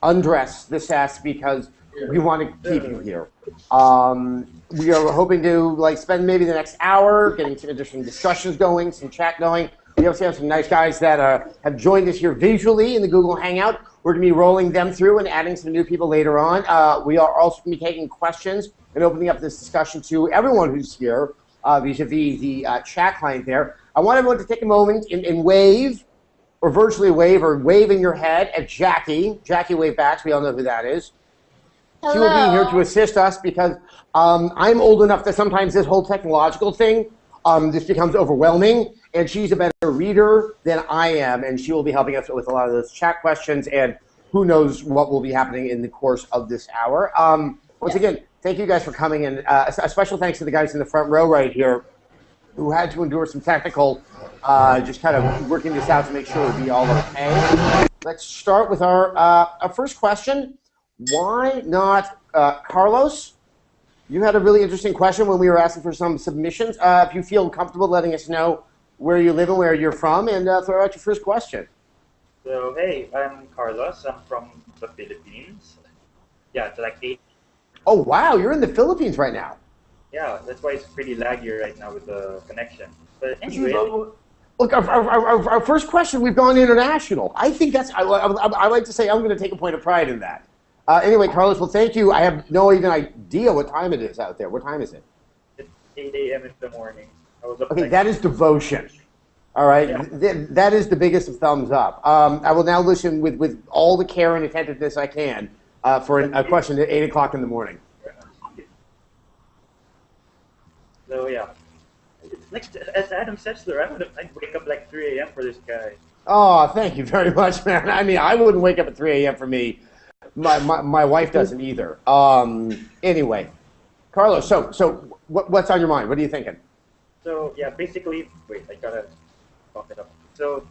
undress the Sess because we want to keep you here. We are hoping to spend maybe the next hour getting some interesting discussions going, some chat going. We also have some nice guys that have joined us here visually in the Google Hangout. We're going to be rolling them through and adding some new people later on. We are also going to be taking questions and opening up this discussion to everyone who's here vis-a-vis the chat client there. I want everyone to take a moment and wave, or virtually wave, or wave in your head at Jackie. Jackie wave backs. We all know who that is. Hello. She will be here to assist us because I'm old enough that sometimes this whole technological thing just becomes overwhelming, and she's a better reader than I am, and she will be helping us with a lot of those chat questions, and who knows what will be happening in the course of this hour. Once again, thank you guys for coming, and a special thanks to the guys in the front row right here who had to endure some technical, just kind of working this out to make sure it would be all okay. Let's start with our first question. Why not Carlos? You had a really interesting question when we were asking for some submissions. If you feel comfortable letting us know where you live and where you're from, and throw out your first question. So, hey, I'm Carlos. I'm from the Philippines. Yeah, it's like 8. Oh, wow, you're in the Philippines right now. Yeah, that's why it's pretty laggy right now with the connection. But anyway. Look, our first question, we've gone international. I think that's, I like to say I'm going to take a point of pride in that. Anyway, Carlos, well, thank you. I have no even idea what time it is out there. What time is it? It's 8 a.m. in the morning. I was up okay, that is devotion. All right, yeah. That is the biggest of thumbs up. I will now listen with all the care and attentiveness I can for a question at 8 o'clock in the morning. So, yeah. Like, as Adam Sessler, I'd wake up like 3 a.m. for this guy. Oh, thank you very much, man. I mean, I wouldn't wake up at 3 a.m. for me. My wife doesn't either. Anyway, Carlos, so what's on your mind? What are you thinking? So, yeah, basically, wait, I gotta pop it up. So,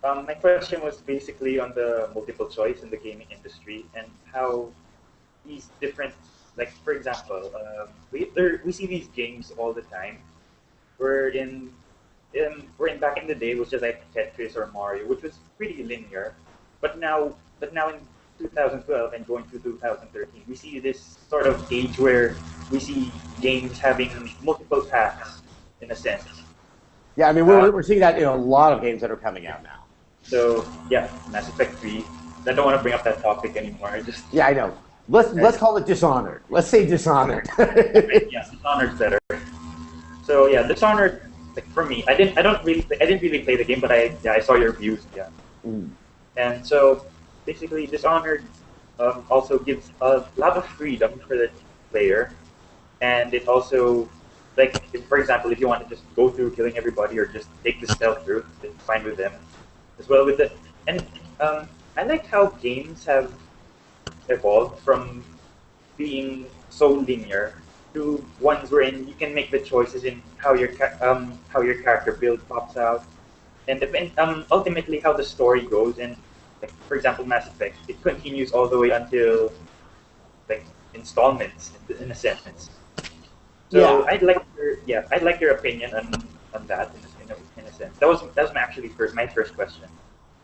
my question was basically on the multiple choice in the gaming industry and how these different, like, for example, we see these games all the time. We're in back in the day, it was just like Tetris or Mario, which was pretty linear. But now in 2012 and going to 2013, we see this sort of age where we see games having multiple paths, in a sense. Yeah, I mean, we're seeing that in a lot of games that are coming out now. So, yeah, Mass Effect 3. I don't want to bring up that topic anymore. Yeah, I know. Let's call it Dishonored. Let's say Dishonored. Yeah, Dishonored's better. So, yeah, Dishonored, like, for me, I didn't really play the game, but I saw your reviews, yeah. Mm. And so, basically, Dishonored also gives a lot of freedom for the player, and it also, like, for example, if you want to just go through killing everybody or just take the stealth route, it's fine with them. As well with it, and I like how games have evolved from being so linear to ones wherein you can make the choices in how your character build pops out, and ultimately how the story goes. And like, for example, Mass Effect, it continues all the way until like installments in a sense. So yeah. I'd like your opinion on that in a sense. That was actually my first question.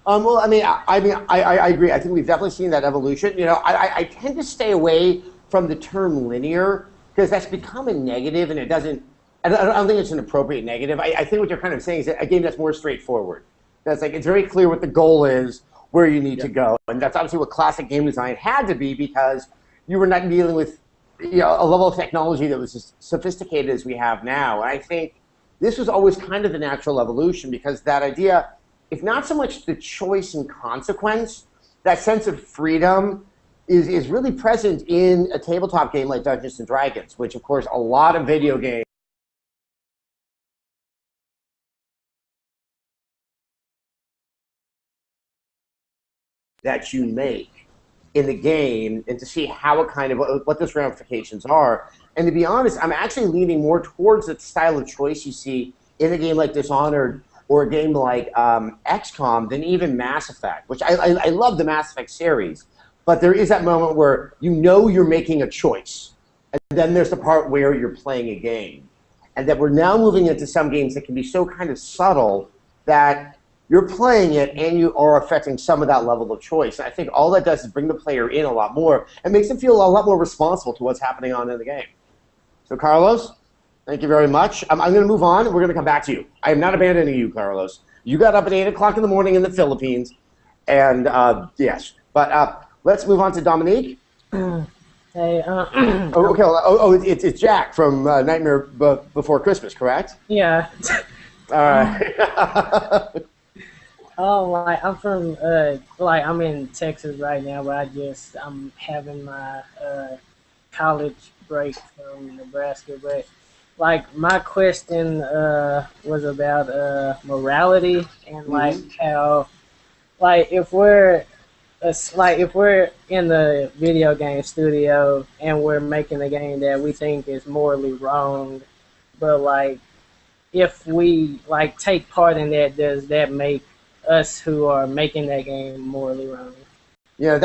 Well, I mean, I agree. I think we've definitely seen that evolution. You know, I tend to stay away from the term linear because that's become a negative, and it doesn't. I don't think it's an appropriate negative. I think what you're kind of saying is that a game that's more straightforward. That's like it's very clear what the goal is, where you need to go, and that's obviously what classic game design had to be because you were not dealing with a level of technology that was as sophisticated as we have now. And I think this was always kind of the natural evolution because that idea, if not so much the choice and consequence, that sense of freedom is really present in a tabletop game like Dungeons & Dragons, which, of course, a lot of video games that you make in the game and to see how it kind of, what those ramifications are. And to be honest, I'm actually leaning more towards the style of choice you see in a game like Dishonored or a game like XCOM than even Mass Effect, which I love the Mass Effect series. But there is that moment where you know you're making a choice. And then there's the part where you're playing a game. And that we're now moving into some games that can be so kind of subtle that you're playing it and you are affecting some of that level of choice. And I think all that does is bring the player in a lot more and makes them feel a lot more responsible to what's happening on in the game. So, Carlos, thank you very much. I'm going to move on, and we're going to come back to you. I am not abandoning you, Carlos. You got up at 8 o'clock in the morning in the Philippines, and yes. But let's move on to Dominique. Hey, It's Jack from Nightmare Before Christmas, correct? Yeah. All right. I'm from I'm in Texas right now, but I'm having my college break from Nebraska. But my question was about morality and how if we're in the video game studio and we're making a game that we think is morally wrong, but if we take part in that, does that make us who are making that game morally wrong? Yeah,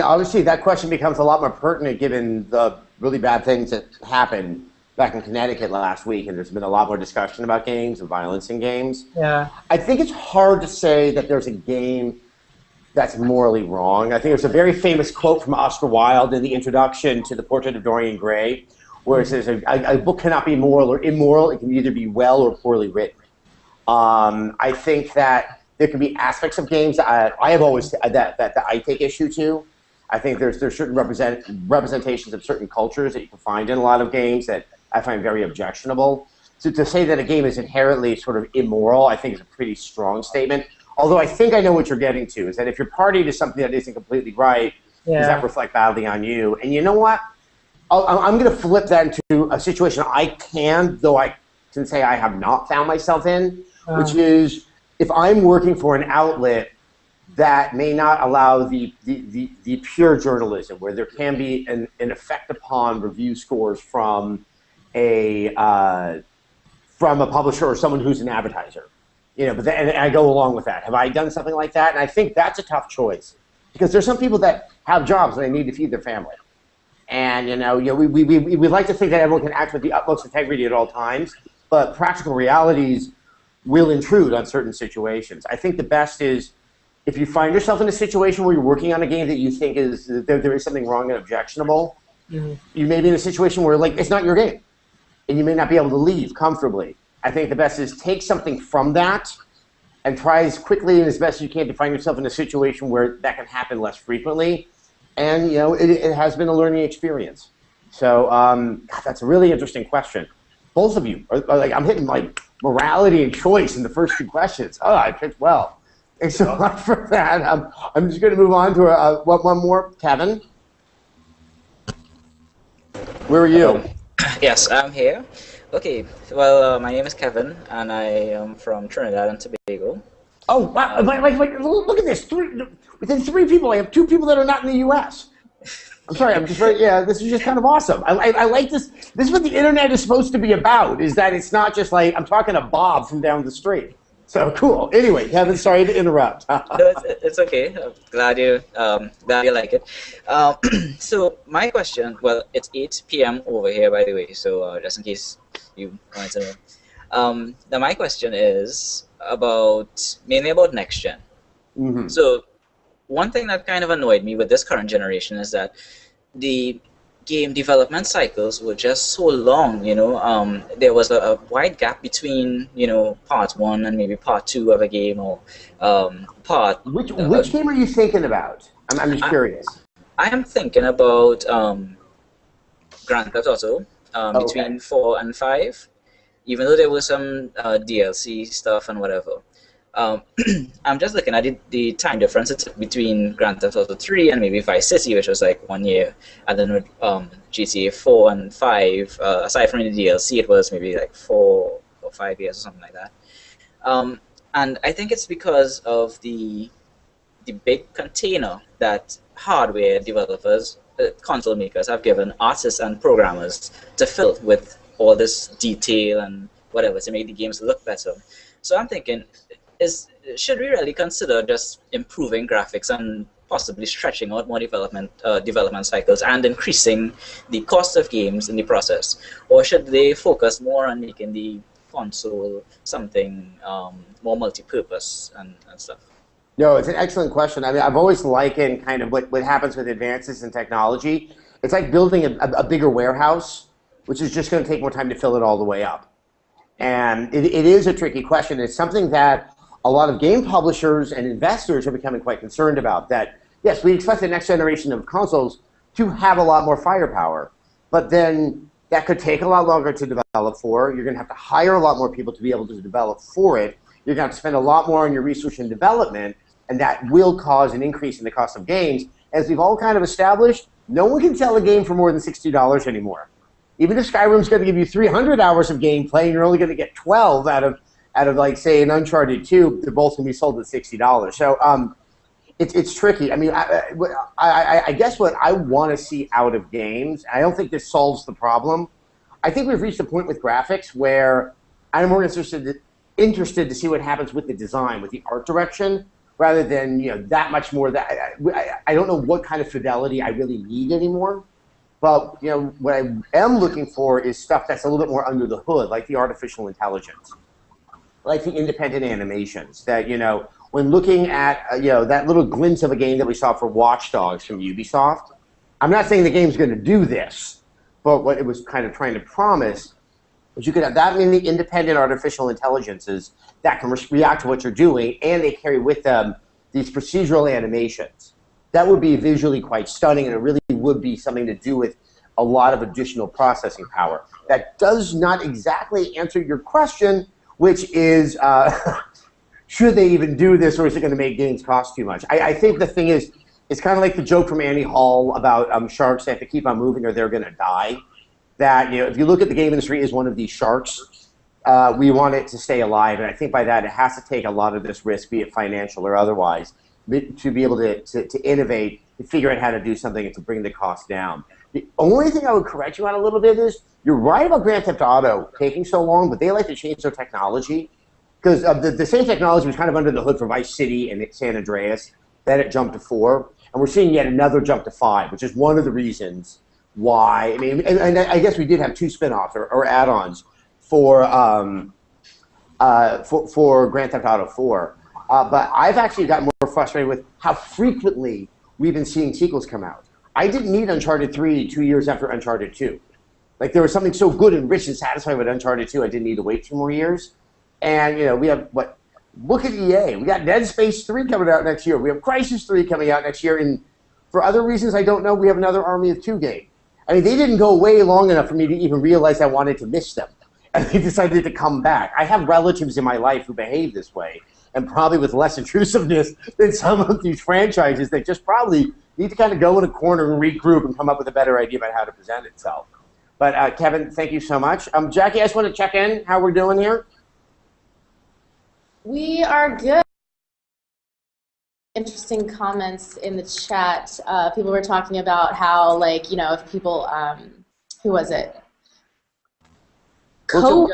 obviously that question becomes a lot more pertinent given the really bad things that happened back in Connecticut last week, and there's been a lot more discussion about games and violence in games. Yeah. I think it's hard to say that there's a game that's morally wrong. I think there's a very famous quote from Oscar Wilde in the introduction to The Portrait of Dorian Gray, where it says a book cannot be moral or immoral. It can either be well or poorly written. I think that there can be aspects of games that I take issue to. I think there's certain representations of certain cultures that you can find in a lot of games that I find very objectionable. So to say that a game is inherently sort of immoral, I think is a pretty strong statement. Although I think I know what you're getting to, is that if you're party to something that isn't completely right, does that reflect badly on you? And you know what? I'm going to flip that into a situation I can say I have not found myself in, which is if I'm working for an outlet that may not allow the pure journalism, where there can be an effect upon review scores from a publisher or someone who's an advertiser. But and I go along with that. Have I done something like that? And I think that's a tough choice because there's some people that have jobs and they need to feed their family. And we like to think that everyone can act with the utmost integrity at all times, but practical realities will intrude on certain situations. I think the best is if you find yourself in a situation where you're working on a game that you think there is something wrong and objectionable, you may be in a situation where it's not your game, and you may not be able to leave comfortably. I think the best is take something from that and try as quickly and as best you can to find yourself in a situation where that can happen less frequently. And, it has been a learning experience. So that's a really interesting question. Both of you are I'm hitting morality and choice in the first two questions. Oh, I picked well. Thanks so much for that. I'm just going to move on to one more. Kevin? Where are you? Yes, I'm here. Okay, well, my name is Kevin, and I am from Trinidad and Tobago. Oh, wow. Look at this. Within three people, I have two people that are not in the U.S. I'm sorry, this is just kind of awesome. I like this. This is what the internet is supposed to be about, is that it's not just I'm talking to Bob from down the street. So cool. Anyway, Kevin, sorry to interrupt. No, it's okay. I'm glad you like it. So my question, well, it's 8 p.m. over here, by the way, so just in case you wanted to know. Now my question is mainly about next gen. Mm-hmm. So one thing that kind of annoyed me with this current generation is that the game development cycles were just so long. There was a wide gap between part 1 and maybe part 2 of a game, or which game are you thinking about? I'm just curious. I am thinking about Grand Theft Auto between 4 and 5, even though there was some DLC stuff and whatever. I'm just looking at the time difference between Grand Theft Auto 3 and maybe Vice City, which was 1 year, and then with GTA 4 and 5, aside from the DLC, it was maybe 4 or 5 years or something like that. And I think it's because of the big container that hardware developers, console makers, have given artists and programmers to fill with all this detail and whatever to make the games look better. So I'm thinking, should we really consider just improving graphics and possibly stretching out more development cycles and increasing the cost of games in the process? Or should they focus more on making the console something more multi-purpose and stuff? No, it's an excellent question. I mean, I've always likened kind of what happens with advances in technology. It's like building a bigger warehouse, which is just going to take more time to fill it all the way up. And it is a tricky question. It's something that a lot of game publishers and investors are becoming quite concerned about. That, yes, we expect the next generation of consoles to have a lot more firepower, but then that could take a lot longer to develop for. You're going to have to hire a lot more people to be able to develop for it. You're going to have to spend a lot more on your research and development, and that will cause an increase in the cost of games. As we've all kind of established, no one can sell a game for more than $60 anymore. Even if Skyrim's going to give you 300 hours of gameplay, and you're only going to get 12 out of like, say, an Uncharted 2, they're both going to be sold at $60. So it's tricky. I mean, I guess what I want to see out of games, I don't think this solves the problem. I think we've reached a point with graphics where I'm more interested to see what happens with the design, with the art direction, rather than that much more. That I don't know what kind of fidelity I really need anymore. But what I am looking for is stuff that's a little bit more under the hood, like the artificial intelligence, like the independent animations. That when looking at that little glimpse of a game that we saw for Watch Dogs from Ubisoft, I'm not saying the game's going to do this, but what it was kind of trying to promise was you could have that many independent artificial intelligences that can react to what you're doing, and they carry with them these procedural animations. That would be visually quite stunning, and it really would be something to do with a lot of additional processing power. That does not exactly answer your question, which is, should they even do this, or is it going to make games cost too much? I think the thing is, it's kind of like the joke from Annie Hall about sharks. They have to keep on moving or they're going to die. That if you look at the game industry as one of these sharks, we want it to stay alive, and I think by that it has to take a lot of this risk, be it financial or otherwise, to be able to innovate, to figure out how to do something and to bring the cost down. The only thing I would correct you on a little bit is, you're right about Grand Theft Auto taking so long, but they like to change their technology, because the same technology was kind of under the hood for Vice City and San Andreas. Then it jumped to 4, and we're seeing yet another jump to 5, which is one of the reasons why. I mean, and I guess we did have 2 spin-offs or add-ons for Grand Theft Auto 4. But I've actually gotten more frustrated with how frequently we've been seeing sequels come out. I didn't need Uncharted 3 2 years after Uncharted 2. Like, there was something so good and rich and satisfying with Uncharted 2, I didn't need to wait 2 more years. And, we have, look at EA. We got Dead Space 3 coming out next year. We have Crysis 3 coming out next year. And for other reasons I don't know, we have another Army of 2 game. I mean, they didn't go away long enough for me to even realize I wanted to miss them. And they decided to come back. I have relatives in my life who behave this way, and probably with less intrusiveness than some of these franchises that just probably need to kind of go in a corner and regroup and come up with a better idea about how to present itself. But Kevin, thank you so much. Jackie, I just want to check in how we're doing here. We are good. Interesting comments in the chat. People were talking about how, like, if people, who was it? Colleen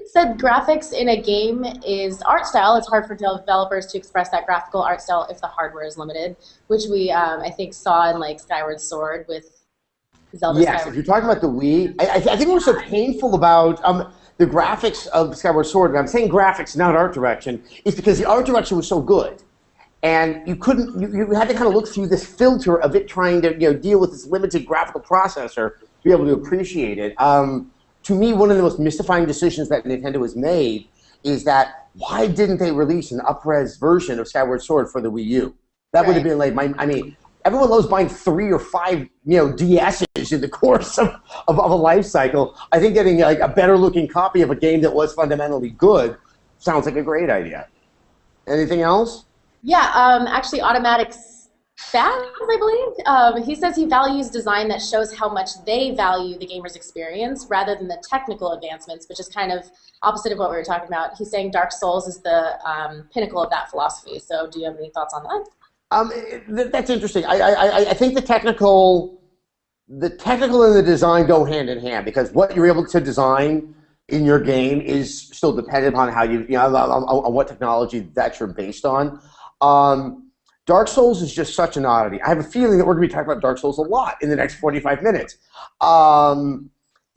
said graphics in a game is art style. It's hard for developers to express that graphical art style if the hardware is limited, which we, I think, saw in, like, Skyward Sword with Zelda. Yes, if you're talking about the Wii, I think what's so painful about the graphics of Skyward Sword, and I'm saying graphics, not art direction, is because the art direction was so good. And you couldn't, you had to kind of look through this filter of it trying to deal with this limited graphical processor to be able to appreciate it. To me, one of the most mystifying decisions that Nintendo has made is that, why didn't they release an up-res version of Skyward Sword for the Wii U? That would have been like, I mean, everyone loves buying 3 or 5 DSs in the course of a life cycle. I think getting like a better-looking copy of a game that was fundamentally good sounds like a great idea. Anything else? Yeah, actually, Automatic Spaz, I believe. He says he values design that shows how much they value the gamer's experience rather than the technical advancements, which is kind of opposite of what we were talking about. He's saying Dark Souls is the pinnacle of that philosophy. So do you have any thoughts on that? That's interesting. I think the technical and the design go hand in hand, because what you're able to design in your game is still dependent upon how on what technology that you're based on. Dark Souls is just such an oddity. I have a feeling that we're going to be talking about Dark Souls a lot in the next 45 minutes.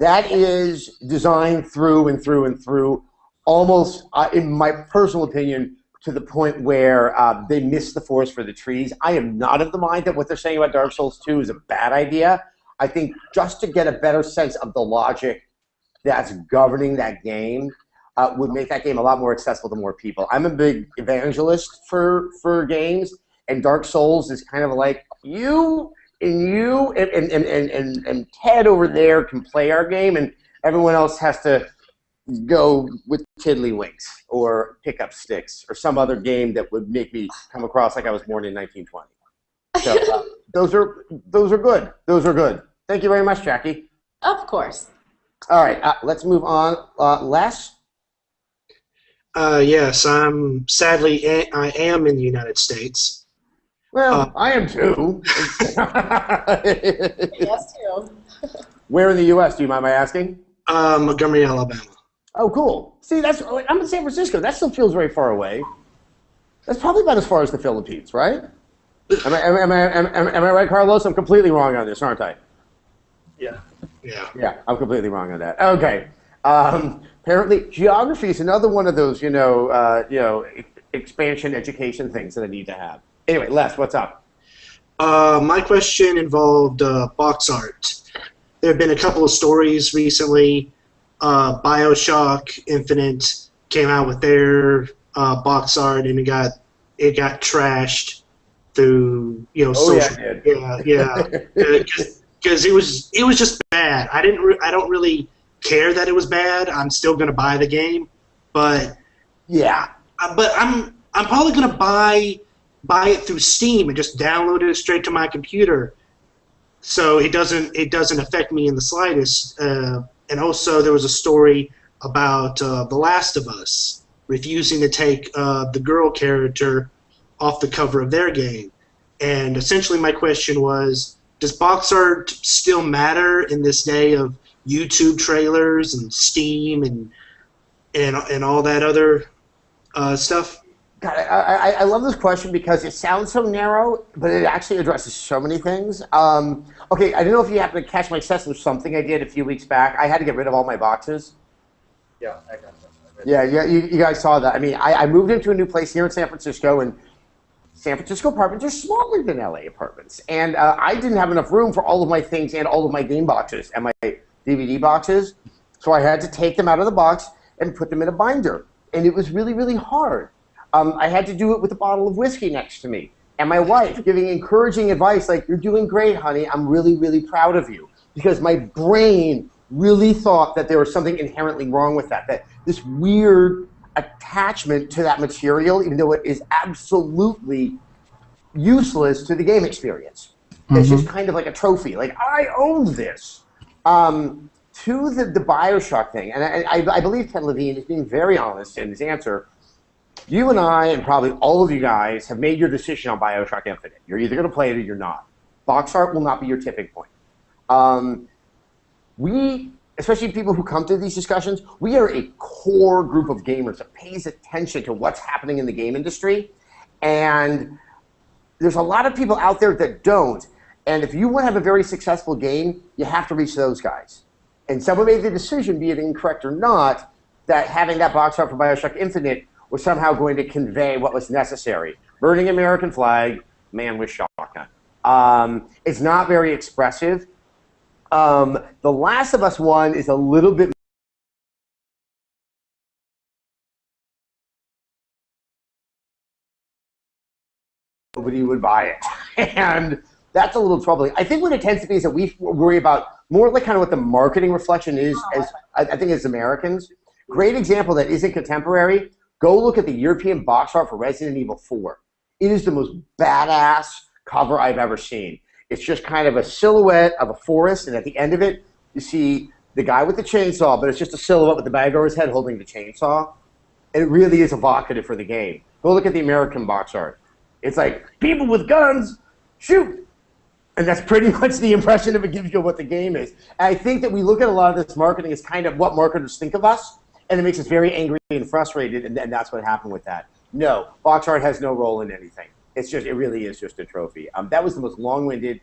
That is designed through and through and through, almost, in my personal opinion, to the point where they miss the forest for the trees. I am not of the mind that what they're saying about Dark Souls 2 is a bad idea. I think just to get a better sense of the logic that's governing that game would make that game a lot more accessible to more people. I'm a big evangelist for games, and Dark Souls is kind of like, you and Ted over there can play our game, and everyone else has to go with tiddlywinks or pick up sticks or some other game that would make me come across like I was born in 1920. So those are good. Those are good. Thank you very much, Jackie. Of course. All right, let's move on. Les? Yes, sadly, I am in the United States. Well, I am too. Yes, too. Where in the U.S., do you mind my asking? Montgomery, Alabama. Oh, cool. See, I'm in San Francisco. That still feels very far away. That's probably about as far as the Philippines, right? Am I right, Carlos? I'm completely wrong on this, aren't I? Yeah. Yeah, I'm completely wrong on that. Okay. Apparently, geography is another one of those, expansion education things that I need to have. Anyway, Les, what's up? My question involved box art. There have been a couple of stories recently. BioShock Infinite came out with their box art, and it got trashed through social. Yeah, because it was just bad. I don't really care that it was bad. I'm still gonna buy the game, but yeah, but I'm probably gonna buy it through Steam and just download it straight to my computer, so it doesn't affect me in the slightest. And also, there was a story about The Last of Us refusing to take the girl character off the cover of their game. And essentially, my question was, does box art still matter in this day of YouTube trailers and Steam and all that other stuff? God, I love this question because it sounds so narrow, but it actually addresses so many things. Okay, I don't know if you happen to catch my Sess with something I did a few weeks back. I had to get rid of all my boxes. Yeah, I got that. Yeah, you guys saw that. I mean, I moved into a new place here in San Francisco, and San Francisco apartments are smaller than LA apartments. And I didn't have enough room for all of my things and all of my game boxes and my DVD boxes. So I had to take them out of the box and put them in a binder. And it was really, really hard. I had to do it with a bottle of whiskey next to me. And my wife giving encouraging advice like, "You're doing great, honey. I'm really, really proud of you." Because my brain really thought that there was something inherently wrong with that this weird attachment to that material, even though it is absolutely useless to the game experience. Mm-hmm. It's just kind of like a trophy. Like, I own this. To the BioShock thing, and I believe Ken Levine is being very honest in his answer. You and I, and probably all of you guys, have made your decision on BioShock Infinite. You're either going to play it or you're not. Box art will not be your tipping point. We, especially people who come to these discussions, we are a core group of gamers that pays attention to what's happening in the game industry. And there's a lot of people out there that don't. And if you want to have a very successful game, you have to reach those guys. And someone made the decision, be it incorrect or not, that having that box art for BioShock Infinite was somehow going to convey what was necessary. Burning American flag, man with shotgun. It's not very expressive. The Last of Us one is a little bit nobody would buy it. And that's a little troubling. I think what it tends to be is that we worry about more like kind of what the marketing reflection is, as I think as Americans. Great example that isn't contemporary. Go look at the European box art for Resident Evil 4. It is the most badass cover I've ever seen. It's just kind of a silhouette of a forest, and at the end of it, you see the guy with the chainsaw, but it's just a silhouette with the bag over his head holding the chainsaw. And it really is evocative for the game. Go look at the American box art. It's like, people with guns, shoot! And that's pretty much the impression of it gives you of what the game is. And I think that we look at a lot of this marketing as kind of what marketers think of us, and it makes us very angry and frustrated, and that's what happened with that. No, box art has no role in anything. It's just, it really is just a trophy. That was the most long-winded,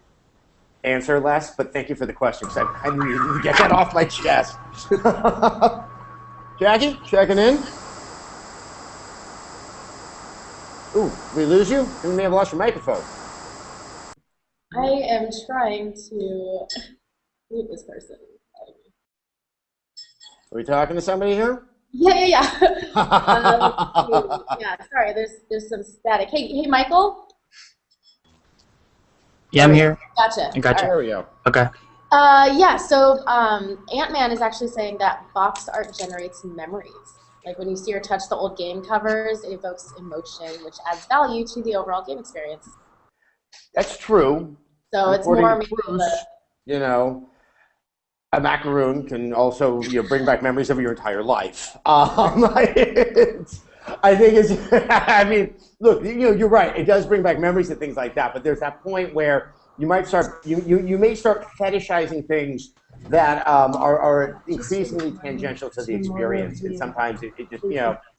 answer, Les, but thank you for the question because I needed to get that off my chest. Jackie, checking in. Ooh, we lose you? We may have lost your microphone. I am trying to mute this person. Are we talking to somebody here? Yeah. Yeah, sorry, there's some static. Hey, Michael? Yeah, I'm here. Gotcha. I gotcha. There we go. Okay. Yeah, so Ant-Man is actually saying that box art generates memories. Like when you see or touch the old game covers, it evokes emotion, which adds value to the overall game experience. That's true. So it's more maybe you know, a macaroon can also bring back memories of your entire life. I think it's. I mean, look, you're right. It does bring back memories and things like that. But there's that point where you might start. You may start fetishizing things that are increasingly tangential to the experience, and sometimes it just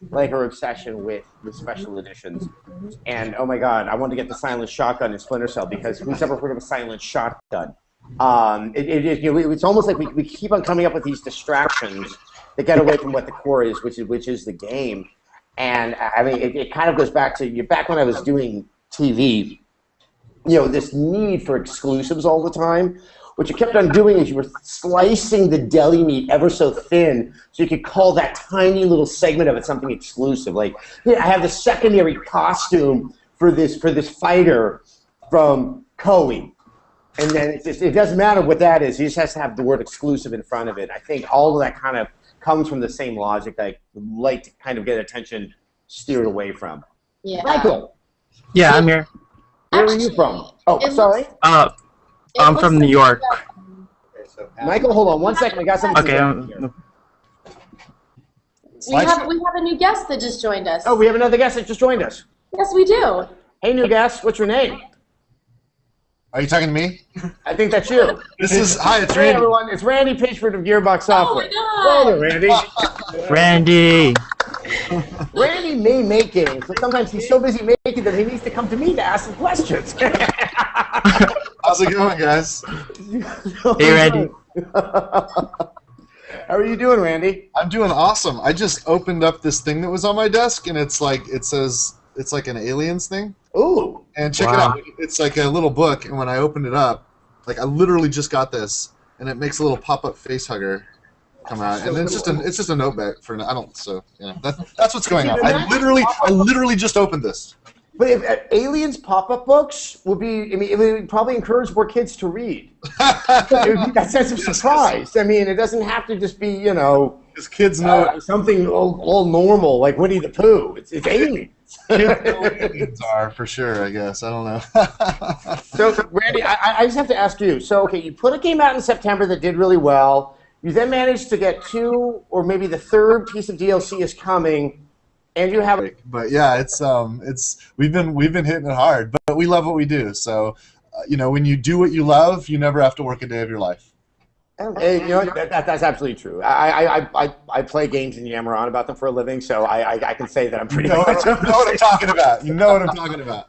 like our obsession with special editions. And oh my God, I wanted to get the silent shotgun in Splinter Cell because who's ever heard of a silent shotgun? It's almost like we keep on coming up with these distractions that get away from what the core is, which is the game. And I mean, it kind of goes back to back when I was doing TV. This need for exclusives all the time. What you kept on doing is you were slicing the deli meat ever so thin so you could call that tiny little segment of it something exclusive. Like, I have the secondary costume for this fighter from Koei. And then it doesn't matter what that is. He just has to have the word exclusive in front of it. I think all of that kind of comes from the same logic that I would like to kind of get attention steered away from. Yeah. Michael. Yeah, I'm here. Where are you from? Oh, sorry. I'm from New York. Michael, hold on 1 second. I got something Okay. to we have a new guest that just joined us. Oh, we have another guest that just joined us. Yes, we do. Hey, new guest. What's your name? Are you talking to me? I think that's you. Hi, it's Hey, Randy. everyone. It's Randy Pitchford of Gearboxs Software. Oh, my Hello, God. Randy. Randy. Randy may make games, but sometimes he's so busy making them, he needs to come to me to ask some questions. How's it going, guys? Hey, Randy. How are you doing, Randy? I'm doing awesome. I just opened up this thing that was on my desk, and it says it's like an aliens thing. Ooh. And check it out. It's like a little book, and when I opened it up, like I literally just got this, and it makes a little pop-up face hugger come out, and it's just a notebook for that's what's going on. I literally just opened this. But if aliens pop-up books would be, I mean, it would probably encourage more kids to read. It would be that sense of surprise. I mean, it doesn't have to just be, because kids know something all normal like Winnie the Pooh. It's aliens. Kids know what aliens are for sure. I guess I don't know. So, Randy, I just have to ask you. So, okay, you put a game out in September that did really well. You then managed to get 2, or maybe the 3rd piece of DLC is coming, and you have. But yeah, we've been hitting it hard, but we love what we do. So, when you do what you love, you never have to work a day of your life. Hey, that's absolutely true. I play games and yammer on about them for a living, so I can say that I'm pretty. You know what I'm talking about. You know what I'm talking about.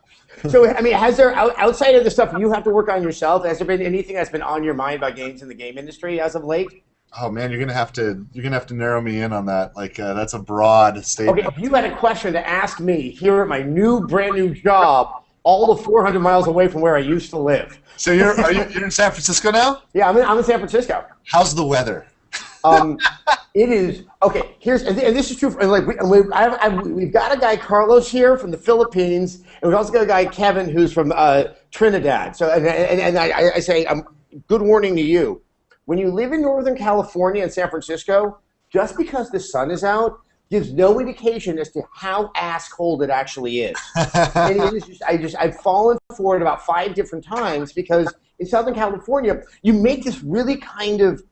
So, I mean, has there, outside of the stuff you have to work on yourself, has there been anything that's been on your mind about games in the game industry as of late? Oh man, you're gonna have to narrow me in on that. Like that's a broad statement. Okay, if you had a question to ask me here at my brand new job, all the 400 miles away from where I used to live. So you're in San Francisco now? Yeah, I'm in San Francisco. How's the weather? It is okay. And this is true. We've got a guy Carlos here from the Philippines, and we've also got a guy Kevin who's from Trinidad. So and I say, good warning to you. When you live in Northern California and San Francisco, just because the sun is out gives no indication as to how ass cold it actually is. And it is I've fallen for it about 5 different times because in Southern California, you make this really kind of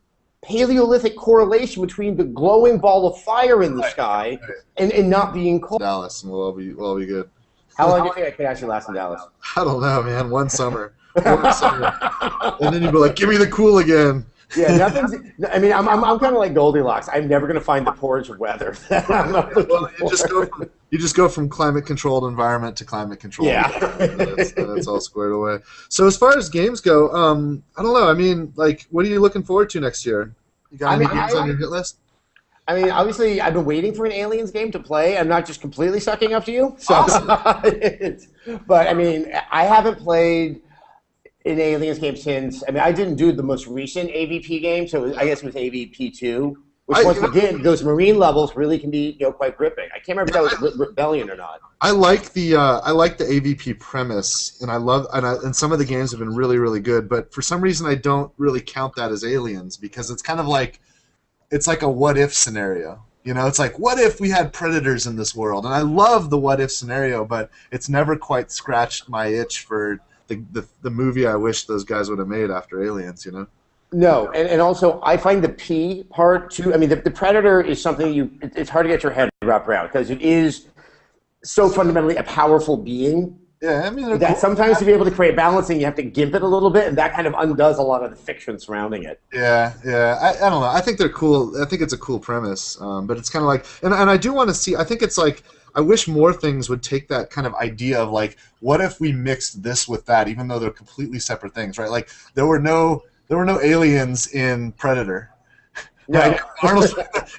Paleolithic correlation between the glowing ball of fire in the sky and not being cold. Dallas, and we'll all be good. How long do you think I could actually last in Dallas? I don't know, man. One summer. And then you'd be like, give me the cool again. Yeah, nothing's. I mean, I'm kind of like Goldilocks. I'm never going to find the porridge of weather. I'm not looking Well, for. you just go from climate-controlled environment to climate-controlled. Yeah. That's all squared away. So as far as games go, I don't know. I mean, like, what are you looking forward to next year? You got any games on your hit list? I mean, obviously, I've been waiting for an Aliens game to play. I'm not just completely sucking up to you. So, Awesome. but I mean, I haven't played an Aliens game since. I mean, I didn't do the most recent AVP game, so I guess it was AVP 2. Which once again, those marine levels really can be quite gripping. I can't remember if that was Rebellion or not. I like the AVP premise, and and some of the games have been really, really good. But for some reason, I don't really count that as Aliens because it's kind of like it's like a what if scenario. You know, it's like what if we had predators in this world? And I love the what if scenario, but it's never quite scratched my itch for the movie I wish those guys would have made after Aliens. You know. No, and also I find the P part too. I mean, the Predator is something it's hard to get your head wrapped around because it is so fundamentally a powerful being. Yeah, I mean, that sometimes to be able to create balancing, you have to gimp it a little bit, and that kind of undoes a lot of the fiction surrounding it. Yeah. I don't know. I think they're cool. I think it's a cool premise, but it's kind of like, and I do want to see. I think it's like I wish more things would take that kind of idea of like, what if we mixed this with that, even though they're completely separate things, right? Like there were no aliens in Predator. No. Right?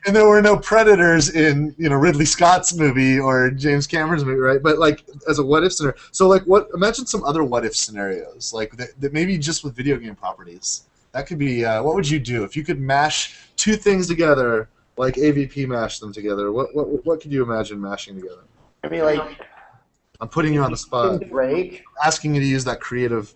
And there were no predators in Ridley Scott's movie or James Cameron's movie, right? But like as a what if scenario, so like imagine some other what if scenarios, like that maybe just with video game properties. That could be what would you do if you could mash two things together, like AVP mashed them together? What could you imagine mashing together? I mean, like I'm putting you on the spot, Drake. asking you to use that creative.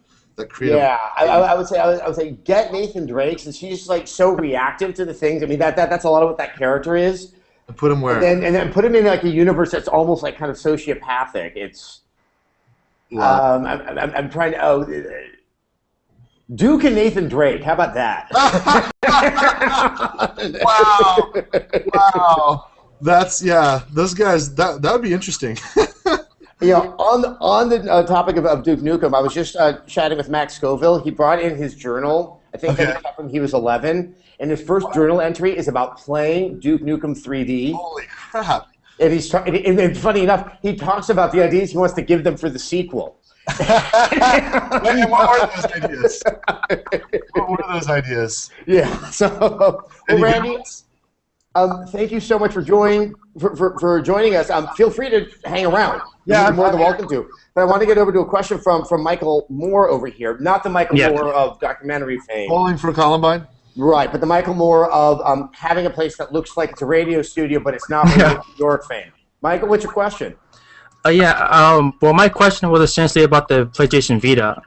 Yeah, I would say get Nathan Drake since he's like so reactive to the things. I mean that's a lot of what that character is. And put him where? And then put him in like a universe that's almost like kind of sociopathic. It's I'm trying to Duke and Nathan Drake. How about that? Wow. That's those guys. That would be interesting. On the topic of Duke Nukem, I was just chatting with Max Scoville. He brought in his journal. I think that he kept when he was 11, and his first journal entry is about playing Duke Nukem 3D. Holy crap! And funny enough, he talks about the ideas he wants to give them for the sequel. What were those ideas? What were those ideas? Yeah. So, Randy, thank you so much for joining us. Feel free to hang around. Yeah, you're more than welcome to. But I want to get over to a question from Michael Moore over here. Not the Michael Moore of documentary fame. Bowling for Columbine? Right, but the Michael Moore of having a place that looks like it's a radio studio, but it's not New York fame. Michael, what's your question? Well, my question was essentially about the PlayStation Vita.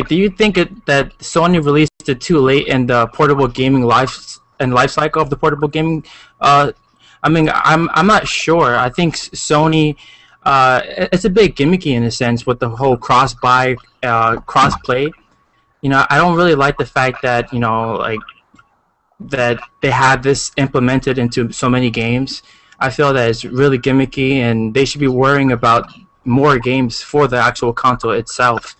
Do you think that Sony released it too late in the portable gaming life cycle of the portable gaming? I'm not sure. I think Sony, it's a bit gimmicky in a sense with the whole cross-buy, cross-play. I don't really like the fact that that they have this implemented into so many games. I feel that it's really gimmicky, and they should be worrying about more games for the actual console itself.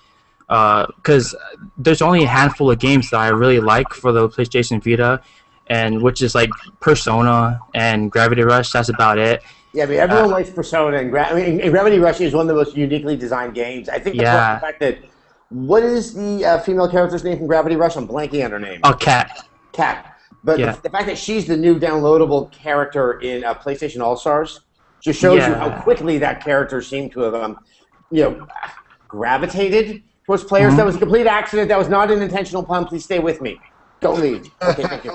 Because there's only a handful of games that I really like for the PlayStation Vita, and which is like Persona and Gravity Rush. That's about it. Yeah, I mean, everyone likes Persona, and Gravity Rush is one of the most uniquely designed games. I think that's the fact that what is the female character's name from Gravity Rush? I'm blanking on her name. Oh, Cat. Cat. But the fact that she's the new downloadable character in PlayStation All-Stars just shows you how quickly that character seemed to have, gravitated towards players. That was a complete accident. That was not an intentional pun. Please stay with me. Don't leave. Okay, thank you.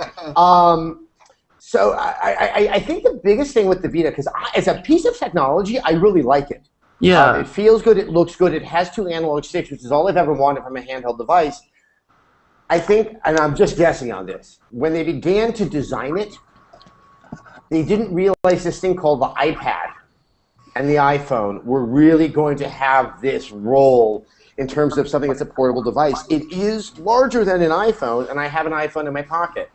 So I think the biggest thing with the Vita, because as a piece of technology, I really like it. Yeah. It feels good. It looks good. It has 2 analog sticks, which is all I've ever wanted from a handheld device. I think, and I'm just guessing on this, when they began to design it, they didn't realize this thing called the iPad and the iPhone were really going to have this role in terms of something that's a portable device. It is larger than an iPhone, and I have an iPhone in my pocket.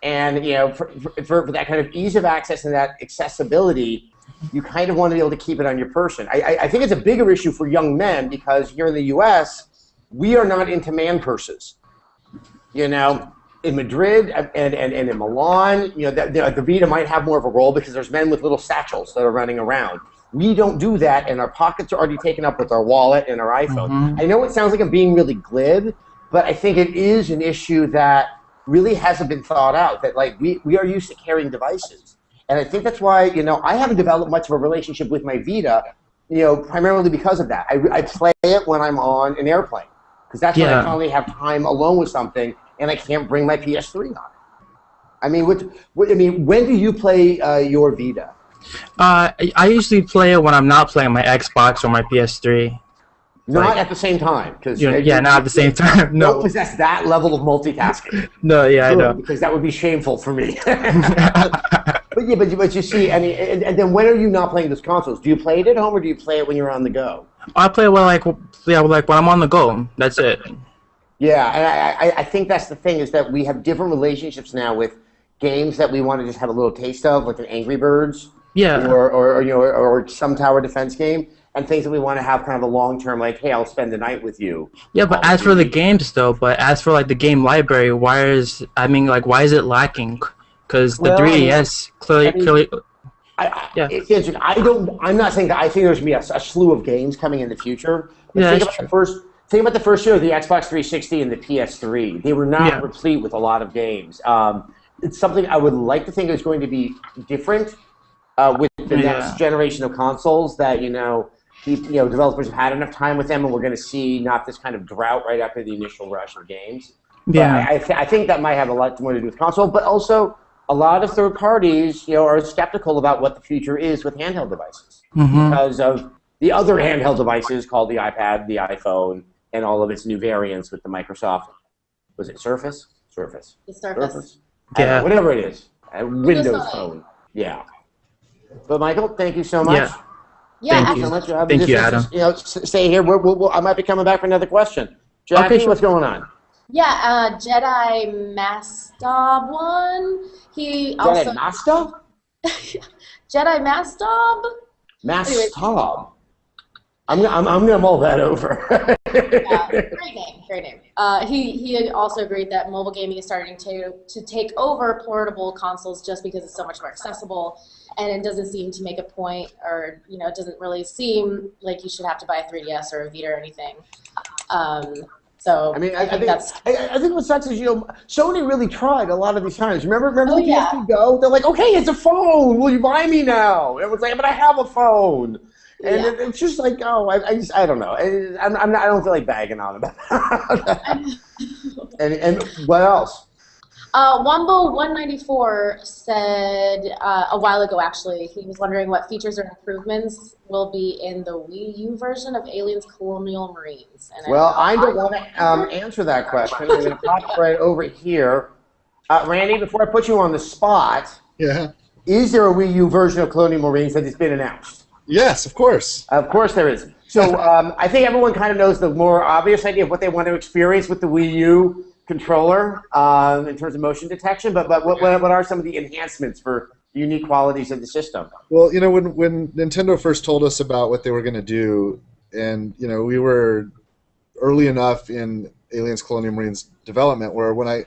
And for that kind of ease of access and that accessibility, you kind of want to be able to keep it on your person. I think it's a bigger issue for young men because here in the U.S., we are not into man purses. You know, in Madrid and in Milan, you know, the Vita might have more of a role because there's men with little satchels that are running around. We don't do that, and our pockets are already taken up with our wallet and our iPhone. Mm-hmm. I know it sounds like I'm being really glib, but I think it is an issue that really hasn't been thought out, that like we are used to carrying devices. And I think that's why, you know, I haven't developed much of a relationship with my Vita, you know, primarily because of that. I play it when I'm on an airplane, because that's when I finally have time alone with something, and I can't bring my PS3 on. I mean, when do you play your Vita? I usually play it when I'm not playing my Xbox or my PS3. Not at the same time, because not at the same time. No, don't possess that level of multitasking. No, I know, because that would be shameful for me. but you see, and then when are you not playing those consoles? Do you play it at home or do you play it when you're on the go? I play like when I'm on the go. That's it. Yeah, and I think that's the thing, is that we have different relationships now with games that we want to just have a little taste of, like an Angry Birds, or some tower defense game, and things that we want to have kind of a long-term, like, hey, I'll spend the night with you. Yeah, but as for the games, though, like the game library, why is it lacking? Because the 3DS clearly. It's interesting. I'm not saying that I think there's going to be a slew of games coming in the future. But think about the first year of the Xbox 360 and the PS3. They were not replete with a lot of games. It's something I would like to think is going to be different with the next generation of consoles, that, developers have had enough time with them, and we're going to see not this kind of drought right after the initial rush of games. Yeah. But I think that might have a lot more to do with console, but also a lot of third parties, are skeptical about what the future is with handheld devices because of the other handheld devices called the iPad, the iPhone, and all of its new variants with the Microsoft. Was it Surface? Surface. The Surface. Yeah. Whatever it is. A Windows Phone. Yeah. But Michael, thank you so much. Yeah. Thank you so much. Thank you, Adam. Stay here. I might be coming back for another question. Jackie, what's going on? Yeah, Jedi Mastob one. He also Jedi Mastob? Jedi Mastob? Mastob. I'm gonna mull that over. Great name. He also agreed that mobile gaming is starting to take over portable consoles just because it's so much more accessible, and it doesn't seem to make a point, or it doesn't really seem like you should have to buy a 3DS or a Vita or anything. So I think what sucks is Sony really tried a lot of these times. Remember the PS2 Go? They're like, okay, it's a phone. Will you buy me now? It was like, but I have a phone. And it's just like, I don't know. I don't feel like bagging on about that. and what else? Wombo194 said a while ago, actually, he was wondering what features or improvements will be in the Wii U version of Aliens Colonial Marines. And I don't want to answer that question. I'm going to pop right over here. Randy, before I put you on the spot, is there a Wii U version of Colonial Marines that has been announced? Yes, of course. Of course there is. So I think everyone kind of knows the more obvious idea of what they want to experience with the Wii U controller in terms of motion detection, but what are some of the enhancements for unique qualities of the system? Well, when Nintendo first told us about what they were going to do, and we were early enough in Aliens Colonial Marines development where when I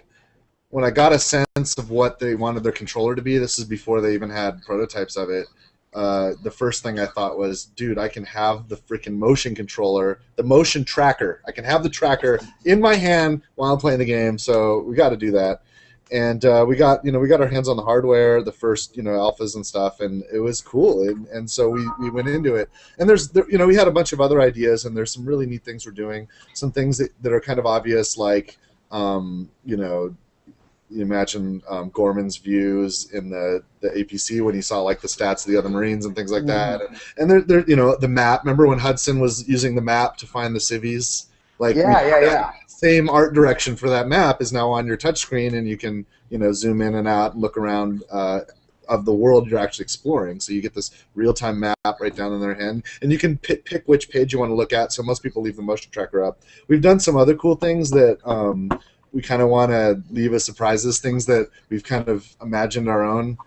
got a sense of what they wanted their controller to be, this is before they even had prototypes of it, the first thing I thought was, dude, I can have the freaking motion controller, the motion tracker. I can have the tracker in my hand while I'm playing the game. So we got to do that. And we got our hands on the hardware, the first alphas and stuff, and it was cool. And so we went into it. And we had a bunch of other ideas, and there's some really neat things we're doing. Some things that are kind of obvious, like you imagine Gorman's views in the APC when he saw like the stats of the other Marines and things like that, and there the map. Remember when Hudson was using the map to find the civvies? Like same art direction for that map is now on your touchscreen, and you can zoom in and out and look around of the world you're actually exploring. So you get this real-time map right down in their hand, and you can pick which page you want to look at. So most people leave the motion tracker up. We've done some other cool things that. We kind of want to leave as surprises, things that we've kind of imagined our own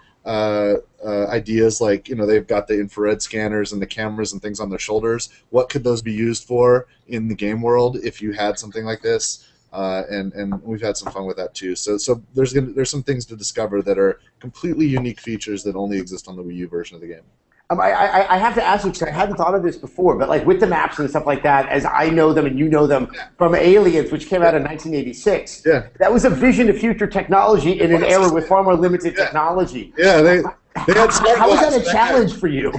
ideas, like they've got the infrared scanners and the cameras and things on their shoulders. What could those be used for in the game world if you had something like this? and we've had some fun with that too. So there's some things to discover that are completely unique features that only exist on the Wii U version of the game. I have to ask you, because I hadn't thought of this before, but like with the maps and stuff like that, as I know them and you know them from Aliens, which came out in 1986, that was a vision of future technology in an era with far more limited technology. Yeah, they had smart How was glass that a challenge then. for you?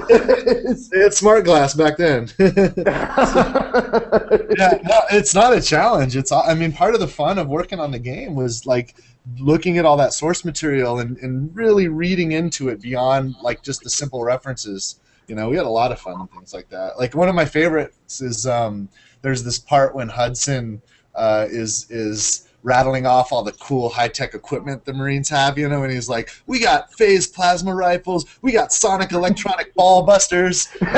They had smart glass back then. Yeah, no, it's not a challenge. I mean, part of the fun of working on the game was like looking at all that source material and really reading into it beyond like just the simple references. You know, we had a lot of fun and things like that. Like one of my favorites is there's this part when Hudson is rattling off all the cool high-tech equipment the Marines have, you know, and he's like, we got phase plasma rifles, we got sonic electronic ball busters. What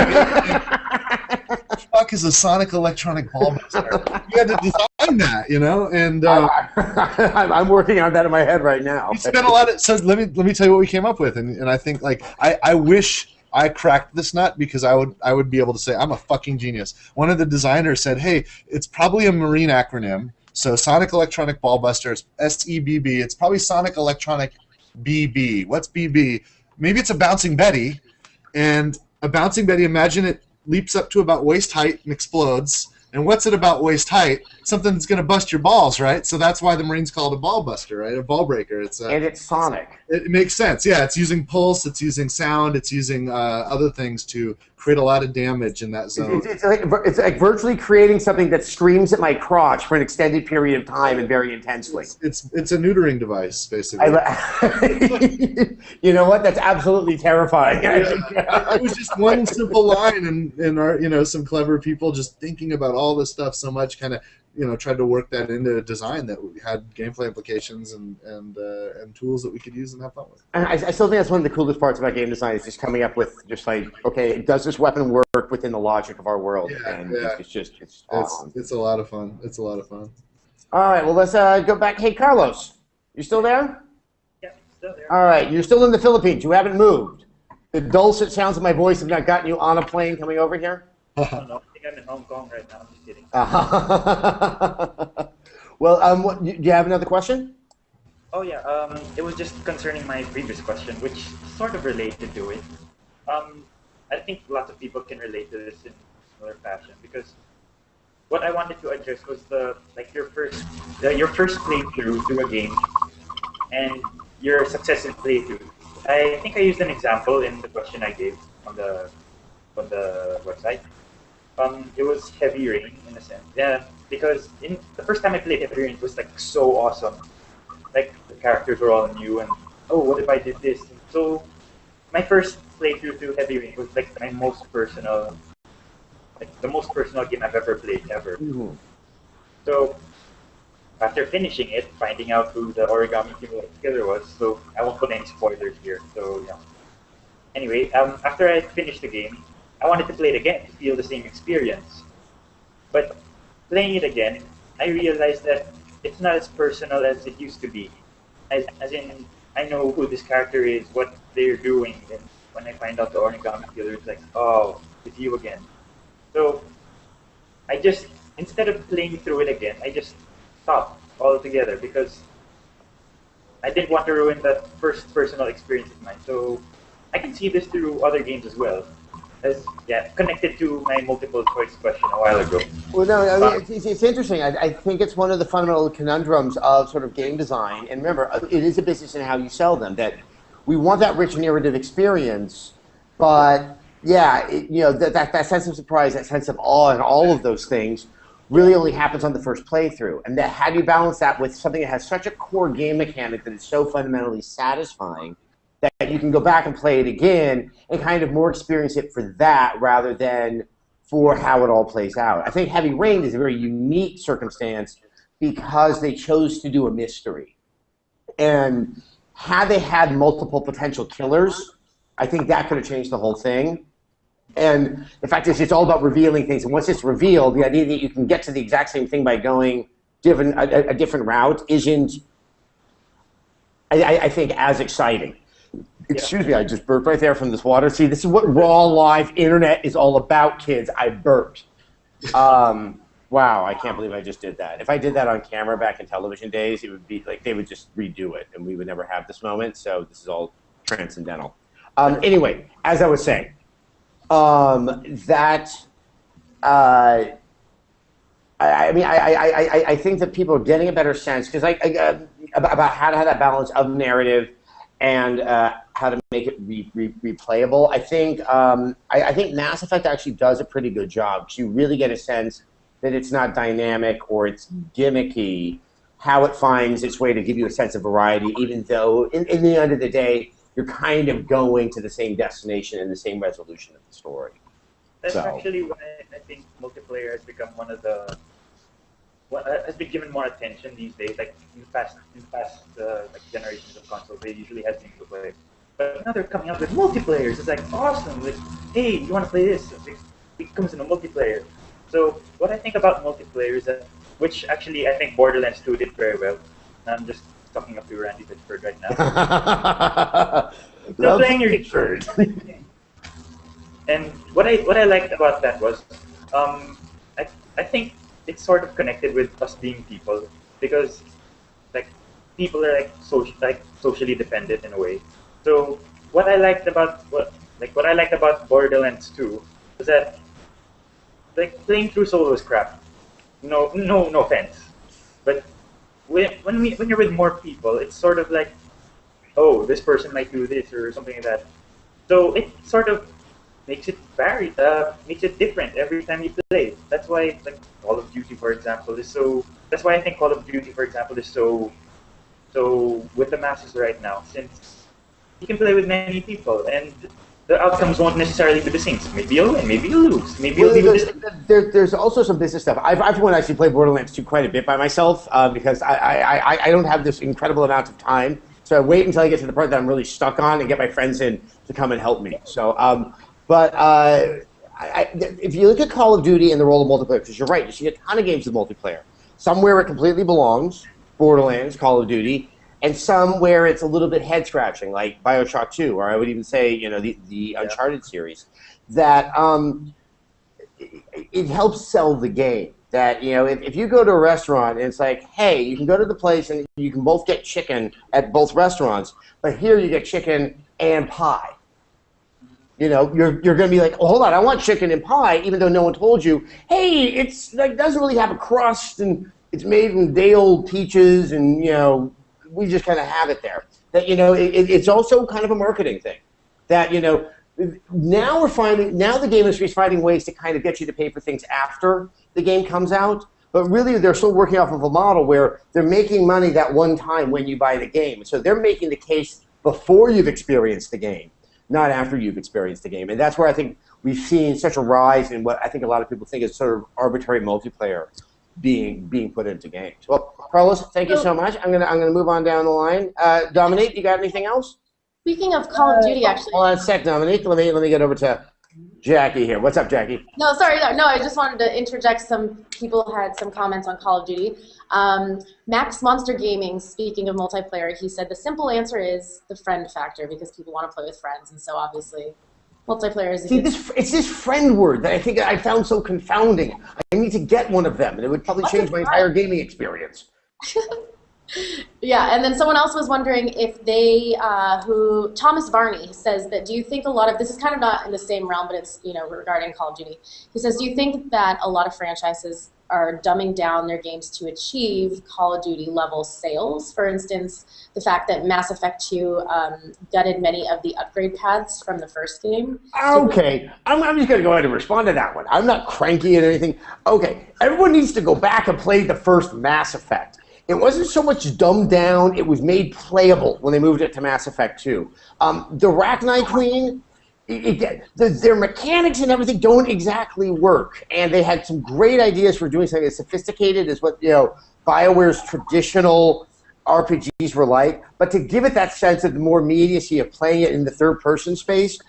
the fuck is a sonic electronic ball buster? You had to design that, you know, and I'm working on that in my head right now. We spent a lot of. So let me tell you what we came up with, and I think like I wish I cracked this nut because I would be able to say I'm a fucking genius. One of the designers said, hey, it's probably a Marine acronym. So Sonic Electronic Ball Buster is SEBB. It's probably Sonic Electronic BB. What's BB? Maybe it's a Bouncing Betty. And a Bouncing Betty, imagine it leaps up to about waist height and explodes. And what's it about waist height? Something that's going to bust your balls, right? So that's why the Marines call it a ball buster, right? A ball breaker. And it's sonic. It makes sense. Yeah, it's using pulse, it's using sound, it's using other things to create a lot of damage in that zone. It's like virtually creating something that screams at my crotch for an extended period of time and very intensely. It's a neutering device, basically. You know what? That's absolutely terrifying. It was just one simple line, and our some clever people just thinking about all this stuff so much, kind of tried to work that into a design that had gameplay implications and tools that we could use and have fun with. And I still think that's one of the coolest parts about game design is just coming up with just like, okay, does this weapon work within the logic of our world? It's awesome. It's a lot of fun. It's a lot of fun. All right, well, let's go back. Hey, Carlos, you still there? Yeah, still there. All right, you're still in the Philippines. You haven't moved. The dulcet sounds of my voice have not gotten you on a plane coming over here? No, I think I'm in Hong Kong right now. I'm just kidding. Well, do you have another question? Oh yeah, it was just concerning my previous question, which sort of related to it. I think lots of people can relate to this in similar fashion because what I wanted to address was your first playthrough through a game and your successive playthrough. I think I used an example in the question I gave on the website. It was Heavy Rain in a sense. Yeah, because in the first time I played Heavy Rain, it was like so awesome. Like the characters were all new, and oh, what if I did this? And so my first playthrough through Heavy Rain was like my most personal, the most personal game I've ever played ever. Mm-hmm. So after finishing it, finding out who the Origami Killer was, so I won't put any spoilers here. So yeah. Anyway, after I finished the game, I wanted to play it again to feel the same experience. But playing it again, I realized that it's not as personal as it used to be. As in, I know who this character is, what they're doing, and when I find out the Origami Killer, it's like, oh, it's you again. So I just, instead of playing through it again, I just stopped altogether because I didn't want to ruin that first personal experience of mine. So I can see this through other games as well. Connected to my multiple choice question a while ago. Well, no, I mean, it's interesting. I think it's one of the fundamental conundrums of sort of game design. And remember, it is a business in how you sell them. That we want that rich narrative experience, but yeah, that sense of surprise, that sense of awe, and all of those things really only happens on the first playthrough. And that how do you balance that with something that has such a core game mechanic that is so fundamentally satisfying that you can go back and play it again and kind of more experience it for that rather than for how it all plays out. I think Heavy Rain is a very unique circumstance because they chose to do a mystery. And had they had multiple potential killers, I think that could have changed the whole thing. And the fact is, it's all about revealing things. And once it's revealed, the idea that you can get to the exact same thing by going a different route isn't, I think, as exciting. Excuse me, I just burped right there from this water. See, this is what raw live internet is all about, kids. I burped while Wow, I can't believe I just did that. If I did that on camera back in television days, it would be like they would just redo it, and we would never have this moment. So this is all transcendental. Anyway, as I was saying, I think that people are getting a better sense because about how to have that balance of narrative and how to make it replayable. I think Mass Effect actually does a pretty good job because you really get a sense that it's not dynamic or it's gimmicky, how it finds its way to give you a sense of variety, even though in the end of the day, you're kind of going to the same destination and the same resolution of the story. That's actually why I think multiplayer has become one of the has been given more attention these days. Like in past like generations of consoles, they usually had single player, but now they're coming out with multiplayers. It's like awesome. Like, hey, you want to play this? It comes in a multiplayer. So what I think about multiplayer is that, which actually I think Borderlands 2 did very well. I'm just talking up to Randy Pitchford right now. Still playing your Pitchford. And what I liked about that was, I think it's sort of connected with us being people, because like people are like socially dependent in a way. So what I liked about Borderlands 2 was that like playing through solo is crap. No offense, but when you're with more people, it's sort of like, oh, this person might do this or something like that. So it sort of makes it varied, makes it different every time you play. That's why, like Call of Duty, for example, is so. That's why I think Call of Duty, for example, is so with the masses right now, since you can play with many people and the outcomes won't necessarily be the same. So maybe you'll win, maybe you'll lose, maybe you'll be there's also some business stuff. I've actually played Borderlands 2 quite a bit by myself because I don't have this incredible amount of time. So I wait until I get to the part that I'm really stuck on and get my friends in to come and help me. So, if you look at Call of Duty and the role of multiplayer, because you're right, you see a ton of games with multiplayer. Some where it completely belongs, Borderlands, Call of Duty, and some where it's a little bit head-scratching, like BioShock 2, or I would even say, the Uncharted series, that it helps sell the game. That, if you go to a restaurant and it's like, hey, you can go to the place and you can both get chicken at both restaurants, but here you get chicken and pie. You're going to be like, oh, hold on, I want chicken and pie, even though no one told you, hey, it's like doesn't really have a crust and it's made from day-old peaches and, we just kind of have it there. That, it's also kind of a marketing thing. That, now the game industry is finding ways to kind of get you to pay for things after the game comes out, but really they're still working off of a model where they're making money that one time when you buy the game. So they're making the case before you've experienced the game, not after you've experienced the game. And that's where I think we've seen such a rise in what I think a lot of people think is sort of arbitrary multiplayer being put into games. Well, Carlos, thank you so much. I'm gonna move on down the line. Dominique, you got anything else? Speaking of Call of Duty, actually. Hold on a sec, Dominique. Let me get over to Jackie here. What's up, Jackie? No, sorry. No, I just wanted to interject. Some people had some comments on Call of Duty. Max Monster Gaming, speaking of multiplayer, he said the simple answer is the friend factor, because people want to play with friends, and so obviously multiplayer is it's this friend word that I think I found so confounding. I need to get one of them, and it would probably change my entire gaming experience. Yeah, and then someone else was wondering if they, Thomas Varney says that, do you think a lot of, this is kind of not in the same realm, but it's, regarding Call of Duty. He says, do you think that a lot of franchises are dumbing down their games to achieve Call of Duty level sales? For instance, the fact that Mass Effect 2 gutted many of the upgrade paths from the first game. Okay, I'm just going to go ahead and respond to that one. I'm not cranky at anything. Okay, everyone needs to go back and play the first Mass Effect. It wasn't so much dumbed down, it was made playable when they moved it to Mass Effect 2. The Rachni Queen, their mechanics and everything don't exactly work, and they had some great ideas for doing something as sophisticated as what BioWare's traditional RPGs were like, but to give it that sense of the more immediacy of playing it in the third-person space,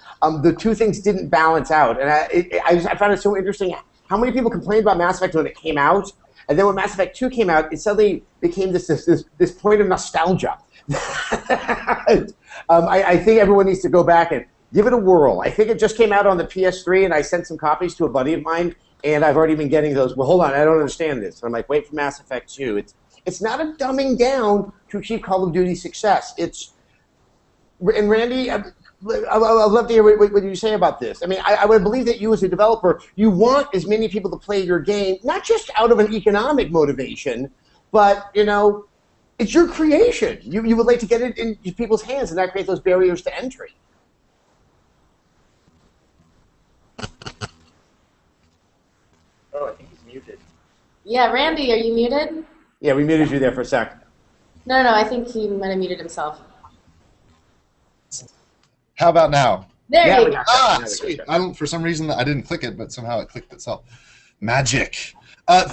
the two things didn't balance out. And I found it so interesting how many people complained about Mass Effect when it came out. And then when Mass Effect 2 came out, it suddenly became this point of nostalgia. I think everyone needs to go back and give it a whirl. I think it just came out on the PS3, and I sent some copies to a buddy of mine And I've already been getting those, well, hold on, I don't understand this. And I'm like, wait for Mass Effect 2. It's not a dumbing down to achieve Call of Duty success. And Randy, I'd love to hear what you say about this. I mean, I would believe that you as a developer, you want as many people to play your game, not just out of an economic motivation, but, you know, it's your creation. You would like to get it in people's hands and not create those barriers to entry. Oh, I think he's muted. Yeah, Randy, are you muted? Yeah, we muted you there for a sec. No, I think he might have muted himself. How about now? There you go. Sweet. For some reason, I didn't click it, but somehow it clicked itself. Magic.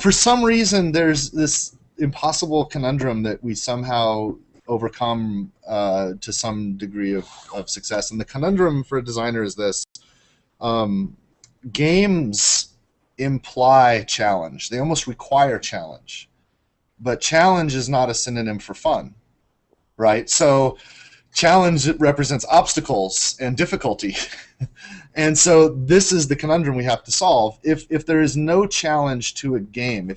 For some reason, there's this impossible conundrum that we somehow overcome to some degree of success. And the conundrum for a designer is this. Games imply challenge. They almost require challenge. But challenge is not a synonym for fun, right? So challenge represents obstacles and difficulty. And so this is the conundrum we have to solve. If there is no challenge to a game,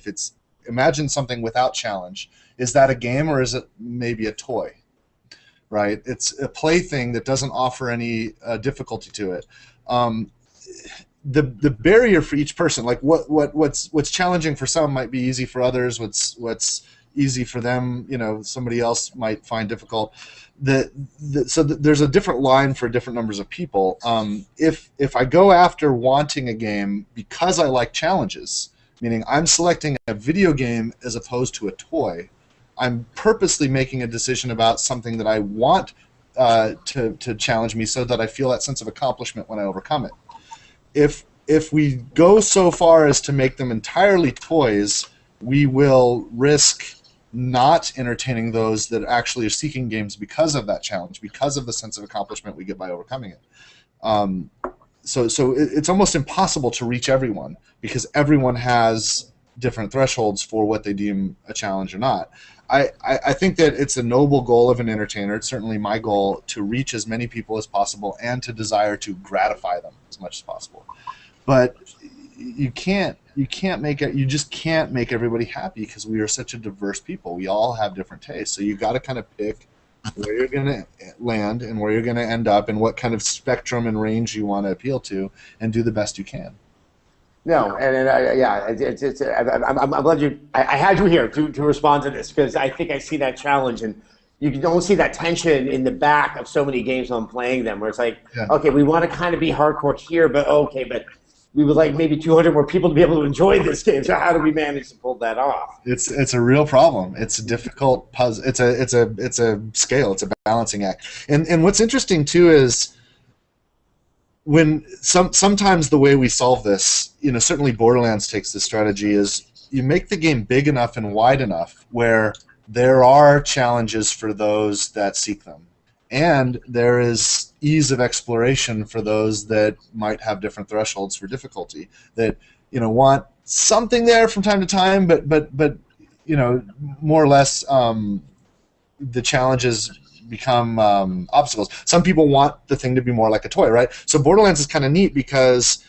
imagine something without challenge, is that a game or is it maybe a toy? Right? It's a plaything that doesn't offer any difficulty to it. The barrier for each person, like what's challenging for some might be easy for others. What's easy for them, you know, somebody else might find difficult. So there's a different line for different numbers of people. If I go after wanting a game because I like challenges, meaning I'm selecting a video game as opposed to a toy, I'm purposely making a decision about something that I want to challenge me so that I feel that sense of accomplishment when I overcome it. If we go so far as to make them entirely toys, we will risk not entertaining those that actually are seeking games because of that challenge, because of the sense of accomplishment we get by overcoming it. So it's almost impossible to reach everyone because everyone has different thresholds for what they deem a challenge or not. I think that it's a noble goal of an entertainer. It's certainly my goal to reach as many people as possible and to desire to gratify them as much as possible. But you just can't make everybody happy because we are such a diverse people. We all have different tastes. So you got to kind of pick where you're going to land and where you're going to end up and what kind of spectrum and range you want to appeal to and do the best you can. No, I'm glad I had you here to respond to this because I think I see that challenge and you can almost see that tension in the back of so many games when I'm playing them where it's like, okay, we want to kind of be hardcore here, but we would like maybe 200 more people to be able to enjoy this game. So how do we manage to pull that off? It's a real problem. It's a difficult puzzle. It's a scale. It's a balancing act. And what's interesting too is when sometimes the way we solve this, you know, certainly Borderlands takes this strategy, is you make the game big enough and wide enough where there are challenges for those that seek them. And there is ease of exploration for those that might have different thresholds for difficulty, that, you know, want something there from time to time, but you know, more or less the challenges become obstacles. Some people want the thing to be more like a toy, right? So Borderlands is kind of neat because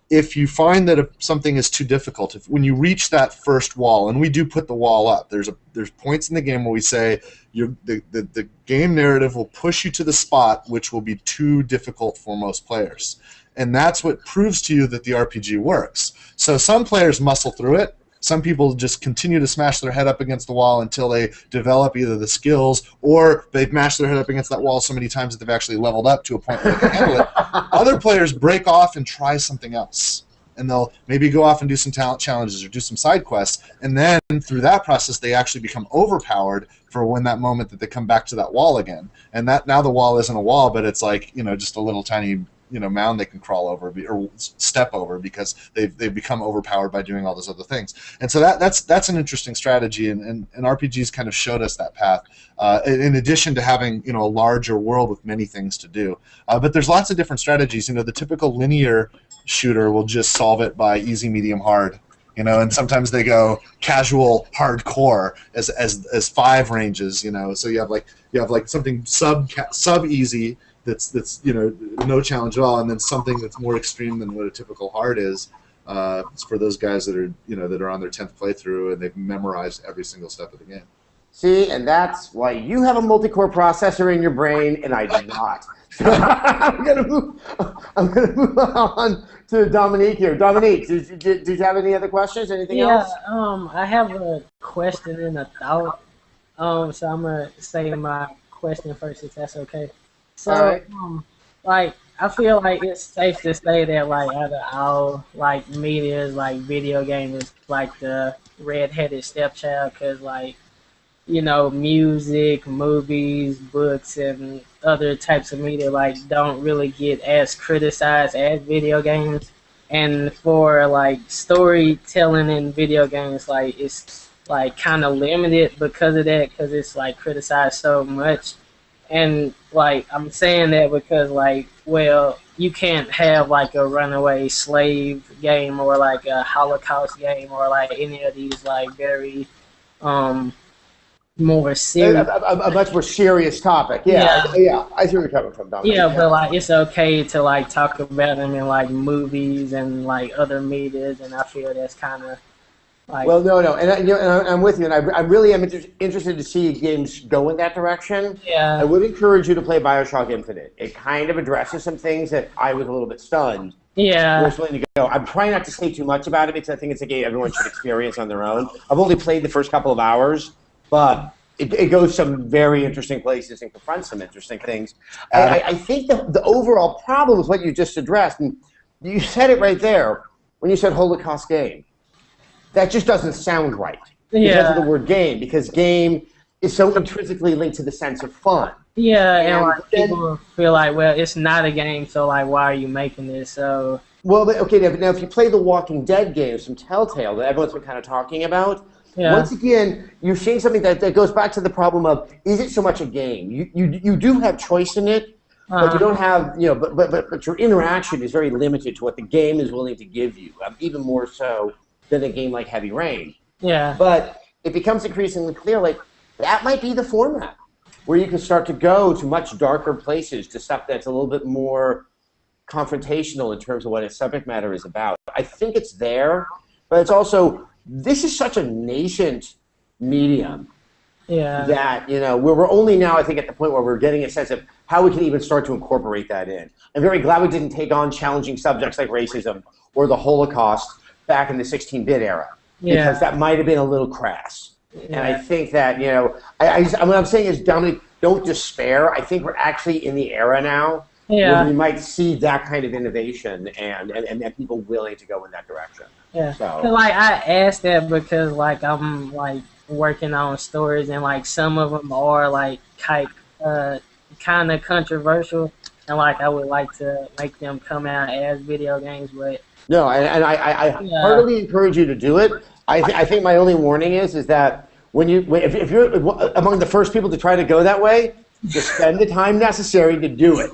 if you find that if something is too difficult, when you reach that first wall, and we do put the wall up, there's points in the game where we say the game narrative will push you to the spot which will be too difficult for most players. And that's what proves to you that the RPG works. So some players muscle through it. Some people just continue to smash their head up against the wall until they develop either the skills or they've mashed their head up against that wall so many times that they've actually leveled up to a point where they can handle it. Other players break off and try something else. And they'll maybe go off and do some talent challenges or do some side quests. And then through that process, they actually become overpowered for when that moment that they come back to that wall again. And that now the wall isn't a wall, but it's like, you know, just a little tiny, you know, mound they can crawl over or step over because they've become overpowered by doing all those other things. And so that's an interesting strategy, and RPGs kind of showed us that path. In addition to having, you know, a larger world with many things to do, but there's lots of different strategies. You know, the typical linear shooter will just solve it by easy, medium, hard. You know, and sometimes they go casual, hardcore as 5 ranges. You know, so you have like something sub easy. That's you know, no challenge at all, and then something that's more extreme than what a typical hard is, It's for those guys that are that are on their 10th playthrough and they've memorized every single step of the game. See, and that's why you have a multi-core processor in your brain, and I do not. So I'm gonna move on to Dominique here. Dominique, did you have any other questions? Anything else? I have a question and a thought. So I'm gonna say my question first, if that's okay. So, All right. I feel like it's safe to say that, like, out of all, like, media, like, video game is, like, the red-headed stepchild, because, like, music, movies, books, and other types of media, like, don't really get as criticized as video games. And for, like, storytelling in video games, like, it's, like, kind of limited because of that, because it's, like, criticized so much. And, like, I'm saying that because, like, well, you can't have, like, a runaway slave game or, like, a Holocaust game or, like, any of these, like, very, more serious. A much more serious topic. Yeah. I see where you're coming from, Dominic. Yeah, but, like, it's okay to, like, talk about them in, like, movies and, like, other medias, and I feel that's kind of, like... Well, no, and I'm with you, and I really am interested to see games go in that direction. Yeah. I would encourage you to play BioShock Infinite. It kind of addresses some things that I was a little bit stunned. Yeah. Where it's willing to go. I'm trying not to say too much about it because I think it's a game everyone should experience on their own. I've only played the first couple of hours, but it goes some very interesting places and confronts some interesting things. I think the overall problem is what you just addressed, and you said it right there when you said Holocaust game. That just doesn't sound right because of the word game, because game is so intrinsically linked to the sense of fun. Yeah, and like, people feel like, well, it's not a game, so like, why are you making this? So. Well, okay, now if you play the Walking Dead games from Telltale that everyone's been kind of talking about, once again, you're seeing something that goes back to the problem of, is it so much a game? You do have choice in it, but you don't have, but your interaction is very limited to what the game is willing to give you, even more so than a game like Heavy Rain. Yeah. But it becomes increasingly clear, like, that might be the format where you can start to go to much darker places, to stuff that's a little bit more confrontational in terms of what its subject matter is about. I think it's there, but it's also, this is such a nascent medium that, we're only now, I think, at the point where we're getting a sense of how we can even start to incorporate that in. I'm very glad we didn't take on challenging subjects like racism or the Holocaust back in the 16-bit era, because that might have been a little crass. And I think that, what I'm saying is, Dominic, don't despair. I think we're actually in the era now where we might see that kind of innovation and people willing to go in that direction. Yeah. So, like, I asked that because, like, I'm, like, working on stories, and, like, some of them are, like, kind of controversial, and, like, I would like to make them come out as video games, but... No, and I heartily encourage you to do it. I think my only warning is that if you're among the first people to try to go that way, just spend the time necessary to do it,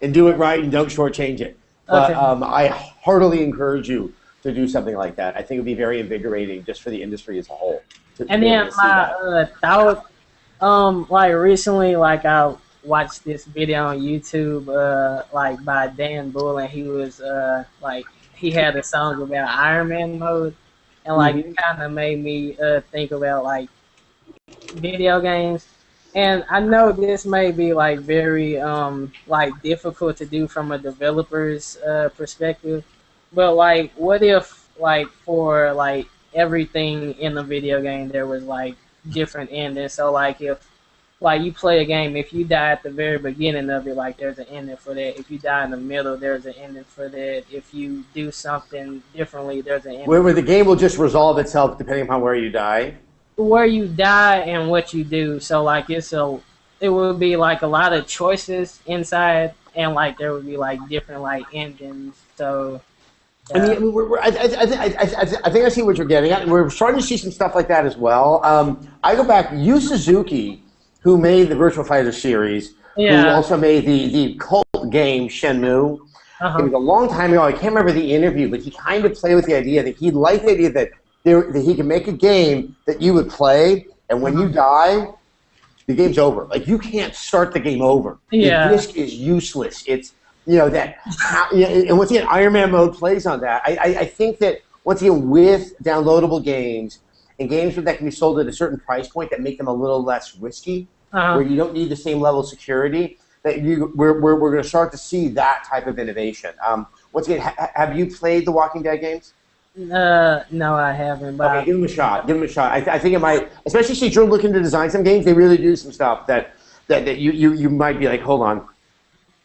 and do it right, and don't shortchange it. But I heartily encourage you to do something like that. I think it would be very invigorating just for the industry as a whole. And then my thought, like, recently, like, I watched this video on YouTube, like, by Dan Bull, and he was like, he had a song about Iron Man mode, and like it kind of made me think about like video games. And I know this may be like very like difficult to do from a developer's perspective, but like, what if like for like everything in the video game there was like different endings? So like if like you play a game, if you die at the very beginning of it, like there's an ending for that. If you die in the middle, there's an ending for that. If you do something differently, there's an ending. Where the game will just resolve itself depending upon where you die? Where you die and what you do. So like it would be like a lot of choices inside, and like there would be like different like endings. So I mean, I think I see what you're getting at. We're starting to see some stuff like that as well. I go back, Yu Suzuki, who made the Virtua Fighter series, who also made the cult game Shenmue. It was a long time ago. I can't remember the interview, but he kind of played with the idea that he liked the idea that he could make a game that you would play, and when you die, the game's over. Like, you can't start the game over. The disc is useless. It's that, and once again, Iron Man mode plays on that. I think that, once again, with downloadable games and games that can be sold at a certain price point that make them a little less risky, where you don't need the same level of security, that we're going to start to see that type of innovation. Once again, have you played the Walking Dead games? No, I haven't. But okay, give them a shot. Give them a shot. I think it might, especially since you're looking to design some games, they really do some stuff that you might be like, hold on.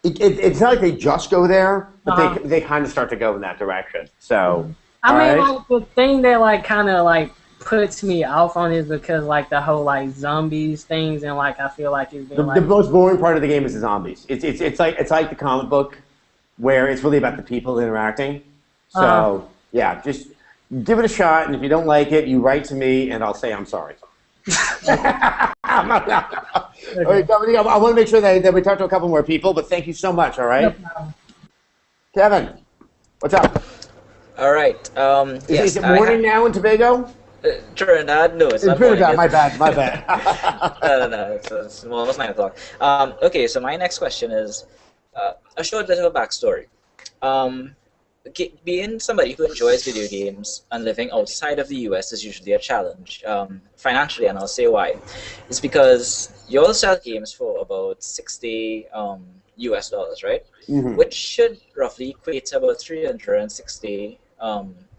It's not like they just go there, but they kind of start to go in that direction. So, I mean, like, the thing that like kind of like puts me off on is because like the whole like zombies things, and like I feel like it's been the most boring part of the game is the zombies. It's like the comic book where it's really about the people interacting. So yeah, just give it a shot, and if you don't like it, you write to me, and I'll say I'm sorry. All right, Dominique, I want to make sure that we talk to a couple more people, but thank you so much, all right? No, Kevin, what's up? All right. Is it morning now in Tobago? Trinidad? No, it's not Trinidad, my bad. No, it's almost 9 o'clock. Okay, so my next question is a short bit of a backstory. Being somebody who enjoys video games and living outside of the US is usually a challenge, financially, and I'll say why. It's because you all sell games for about $60 US, right? Mm-hmm. Which should roughly equate to about 360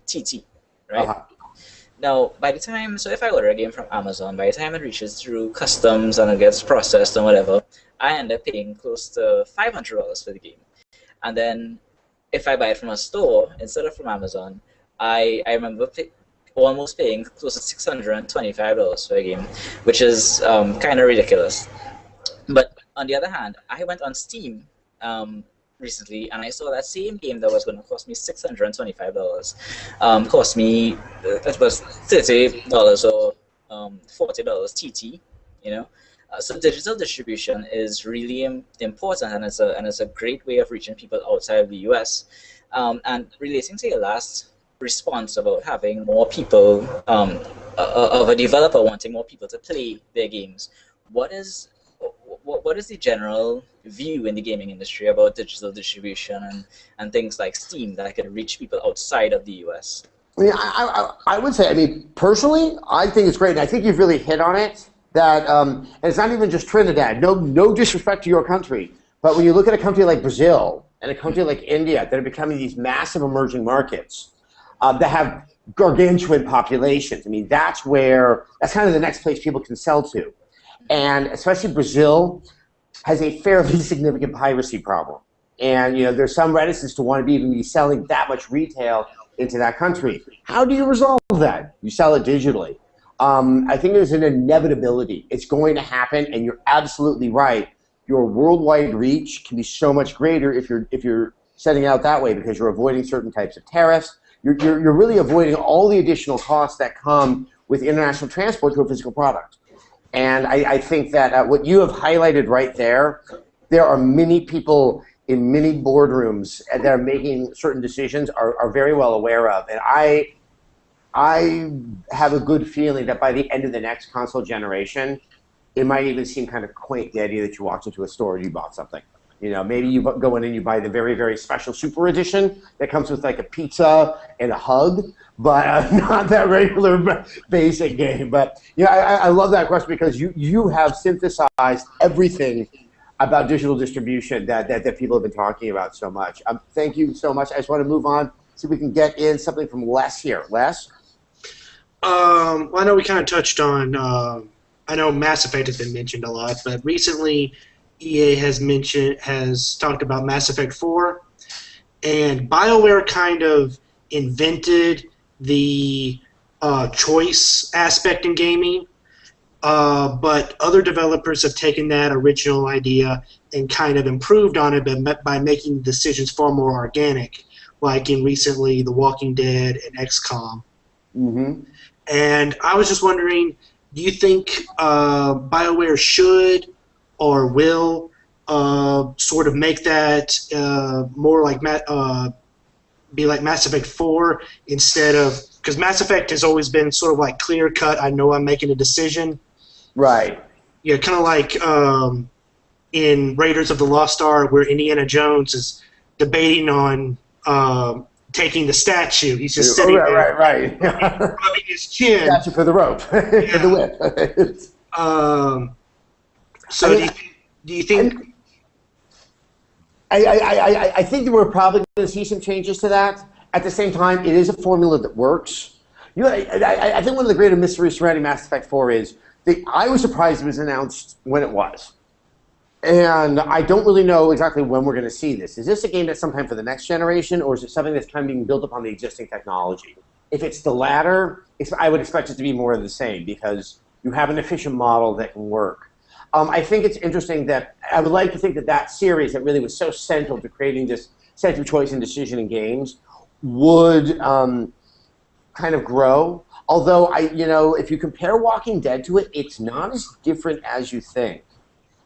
TT, right? Uh-huh. Now, by the time, so if I order a game from Amazon, by the time it reaches through customs and it gets processed and whatever, I end up paying close to $500 for the game. And then if I buy it from a store instead of from Amazon, I remember almost paying close to $625 for a game, which is kind of ridiculous. But on the other hand, I went on Steam recently, and I saw that same game that was going to cost me $625 cost me it was $30 or $40 TT, you know. So digital distribution is really important, and it's a great way of reaching people outside of the US. And relating to your last response about having more people, of a developer wanting more people to play their games, what is the general view in the gaming industry about digital distribution and things like Steam that can reach people outside of the US? I mean, I would say, I mean, personally, I think it's great, and I think you've really hit on it. That and it's not even just Trinidad. No disrespect to your country, but when you look at a country like Brazil and a country like India that are becoming these massive emerging markets that have gargantuan populations. I mean, that's kind of the next place people can sell to, and especially Brazil has a fairly significant piracy problem, and there's some reticence to want to even be selling that much retail into that country. How do you resolve that? You sell it digitally. I think there's an inevitability. It's going to happen, and you're absolutely right. Your worldwide reach can be so much greater if you're setting out that way, because you're avoiding certain types of tariffs. You're really avoiding all the additional costs that come with international transport to a physical product. And I think that what you have highlighted right there are many people in many boardrooms that are making certain decisions are very well aware of. And I have a good feeling that by the end of the next console generation, it might even seem kind of quaint, the idea that you walked into a store and you bought something. Maybe you go in and you buy the very, very special super edition that comes with like a pizza and a hug, but not that regular basic game. But I love that question, because you have synthesized everything about digital distribution that people have been talking about so much. Thank you so much. I just want to move on, see if we can get in something from Les here. Les? Well, I know we kind of touched on, I know Mass Effect has been mentioned a lot, but recently EA has talked about Mass Effect 4, and BioWare kind of invented the choice aspect in gaming, but other developers have taken that original idea and kind of improved on it by making decisions far more organic, like in recently The Walking Dead and XCOM. Mm-hmm. And I was just wondering, do you think BioWare should or will sort of make that more like be like Mass Effect 4 instead of, because Mass Effect has always been sort of like clear cut. I know I'm making a decision. Right. Yeah, kind of like in Raiders of the Lost Ark, where Indiana Jones is debating on taking the statue. He's just sitting there, right. rubbing his chin. Statue for the rope, for the whip. So do you think? I think that we're probably going to see some changes to that. At the same time, it is a formula that works. I think one of the greater mysteries surrounding Mass Effect 4 is that I was surprised it was announced when it was. And I don't really know exactly when we're going to see this. Is this a game that's sometime for the next generation, or is it something that's kind of being built upon the existing technology? If it's the latter, I would expect it to be more of the same, because you have an efficient model that can work. I think it's interesting that I would like to think that that series that really was so central to creating this sense of choice and decision in games would kind of grow. Although, if you compare Walking Dead to it, it's not as different as you think.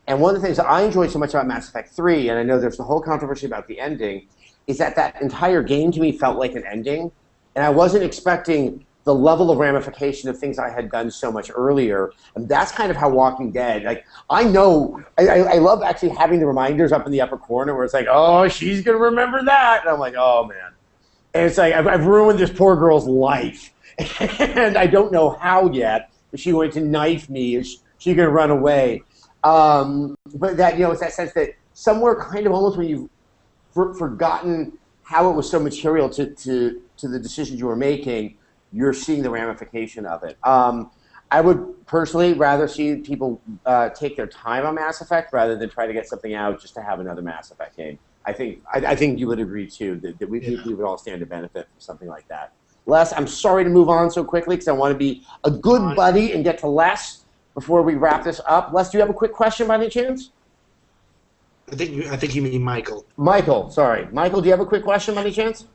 And one of the things that I enjoyed so much about Mass Effect 3, and I know there's the whole controversy about the ending, is that entire game to me felt like an ending. And I wasn't expecting the level of ramification of things I had done so much earlier. And that's kind of how Walking Dead, I love actually having the reminders up in the upper corner where it's like, oh, she's going to remember that. And I'm like, oh, man. And it's like, I've ruined this poor girl's life. And I don't know how yet. Is she going to knife me? Is she going to run away? But that, it's that sense that somewhere kind of almost when you've forgotten how it was so material to the decisions you were making, you're seeing the ramification of it. I would personally rather see people take their time on Mass Effect rather than try to get something out just to have another Mass Effect game. I think you would agree, too, that we would all stand to benefit from something like that. Les, I'm sorry to move on so quickly because I want to be a good buddy and get to Les before we wrap this up. Les, do you have a quick question by any chance? I think you mean Michael. Michael, sorry. Michael, do you have a quick question by any chance?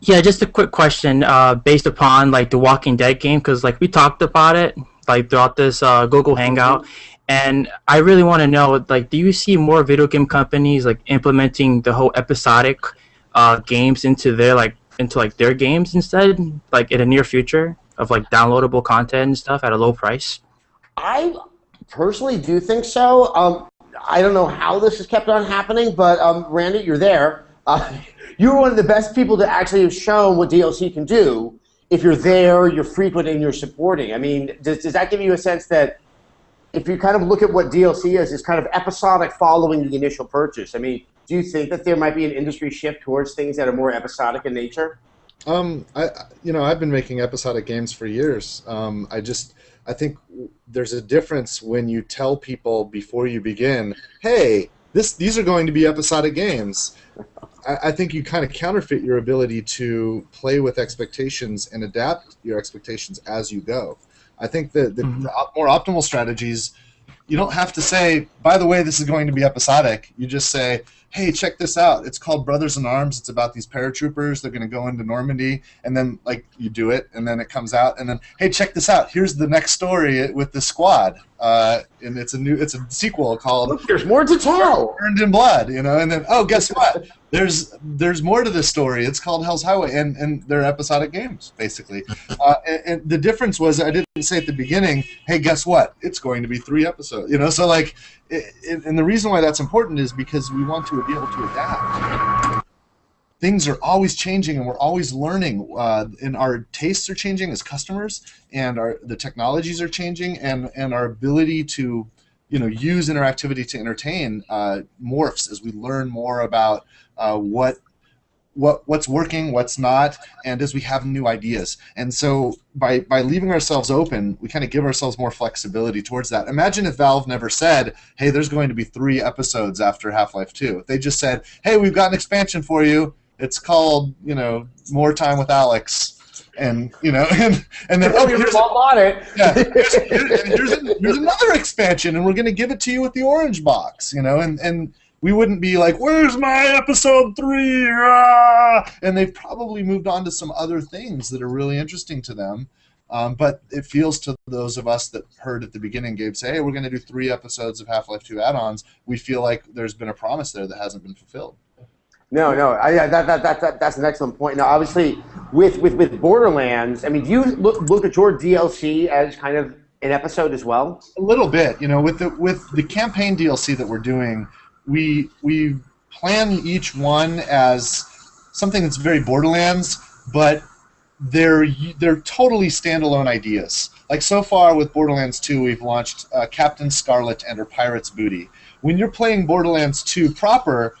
Yeah, just a quick question based upon the Walking Dead game, because we talked about it throughout this Google Hangout, and I really want to know do you see more video game companies implementing the whole episodic games into their their games instead, in the near future of downloadable content and stuff at a low price? I personally do think so. I don't know how this has kept on happening, but Randy, you're there. You're one of the best people to actually have shown what DLC can do. If you're there, you're frequent, and you're supporting. I mean, does that give you a sense that if you kind of look at what DLC is, it's kind of episodic following the initial purchase? I mean, do you think that there might be an industry shift towards things that are more episodic in nature? I've been making episodic games for years. I think there's a difference when you tell people before you begin, hey, these are going to be episodic games. I think you kind of counterfeit your ability to play with expectations and adapt your expectations as you go. I think that the more optimal strategies, you don't have to say, by the way, this is going to be episodic. You just say, hey, check this out. It's called Brothers in Arms. It's about these paratroopers. They're going to go into Normandy. And then, you do it, and then it comes out. And then, hey, check this out. Here's the next story with the squad. And it's a sequel called... Look, there's more to tell. Burned in Blood, And then, oh, guess what? There's more to this story. It's called Hell's Highway. And they're episodic games, basically. And the difference was, I didn't say at the beginning, hey, guess what? It's going to be 3 episodes. So, and the reason why that's important is because we want to be able to adapt. Things are always changing, and we're always learning. And our tastes are changing as customers, and the technologies are changing, and our ability to, use interactivity to entertain morphs as we learn more about what's working, what's not, and as we have new ideas. And so by leaving ourselves open, we kind of give ourselves more flexibility towards that. Imagine if Valve never said, hey, there's going to be 3 episodes after Half-Life 2. They just said, hey, we've got an expansion for you. It's called, More Time with Alex. And and then here's another expansion, and we're going to give it to you with the orange box, and we wouldn't be like, where's my episode 3? And they've probably moved on to some other things that are really interesting to them. But it feels to those of us that heard at the beginning Gabe say, hey, we're going to do 3 episodes of Half-Life 2 add-ons, we feel like there's been a promise there that hasn't been fulfilled. No, that's an excellent point. Now, obviously, with Borderlands, I mean, do you look at your DLC as kind of an episode as well? A little bit. With the campaign DLC that we're doing, we plan each one as something that's very Borderlands, but they're totally standalone ideas. Like so far with Borderlands 2, we've launched Captain Scarlet and her Pirate's Booty. When you're playing Borderlands 2 proper,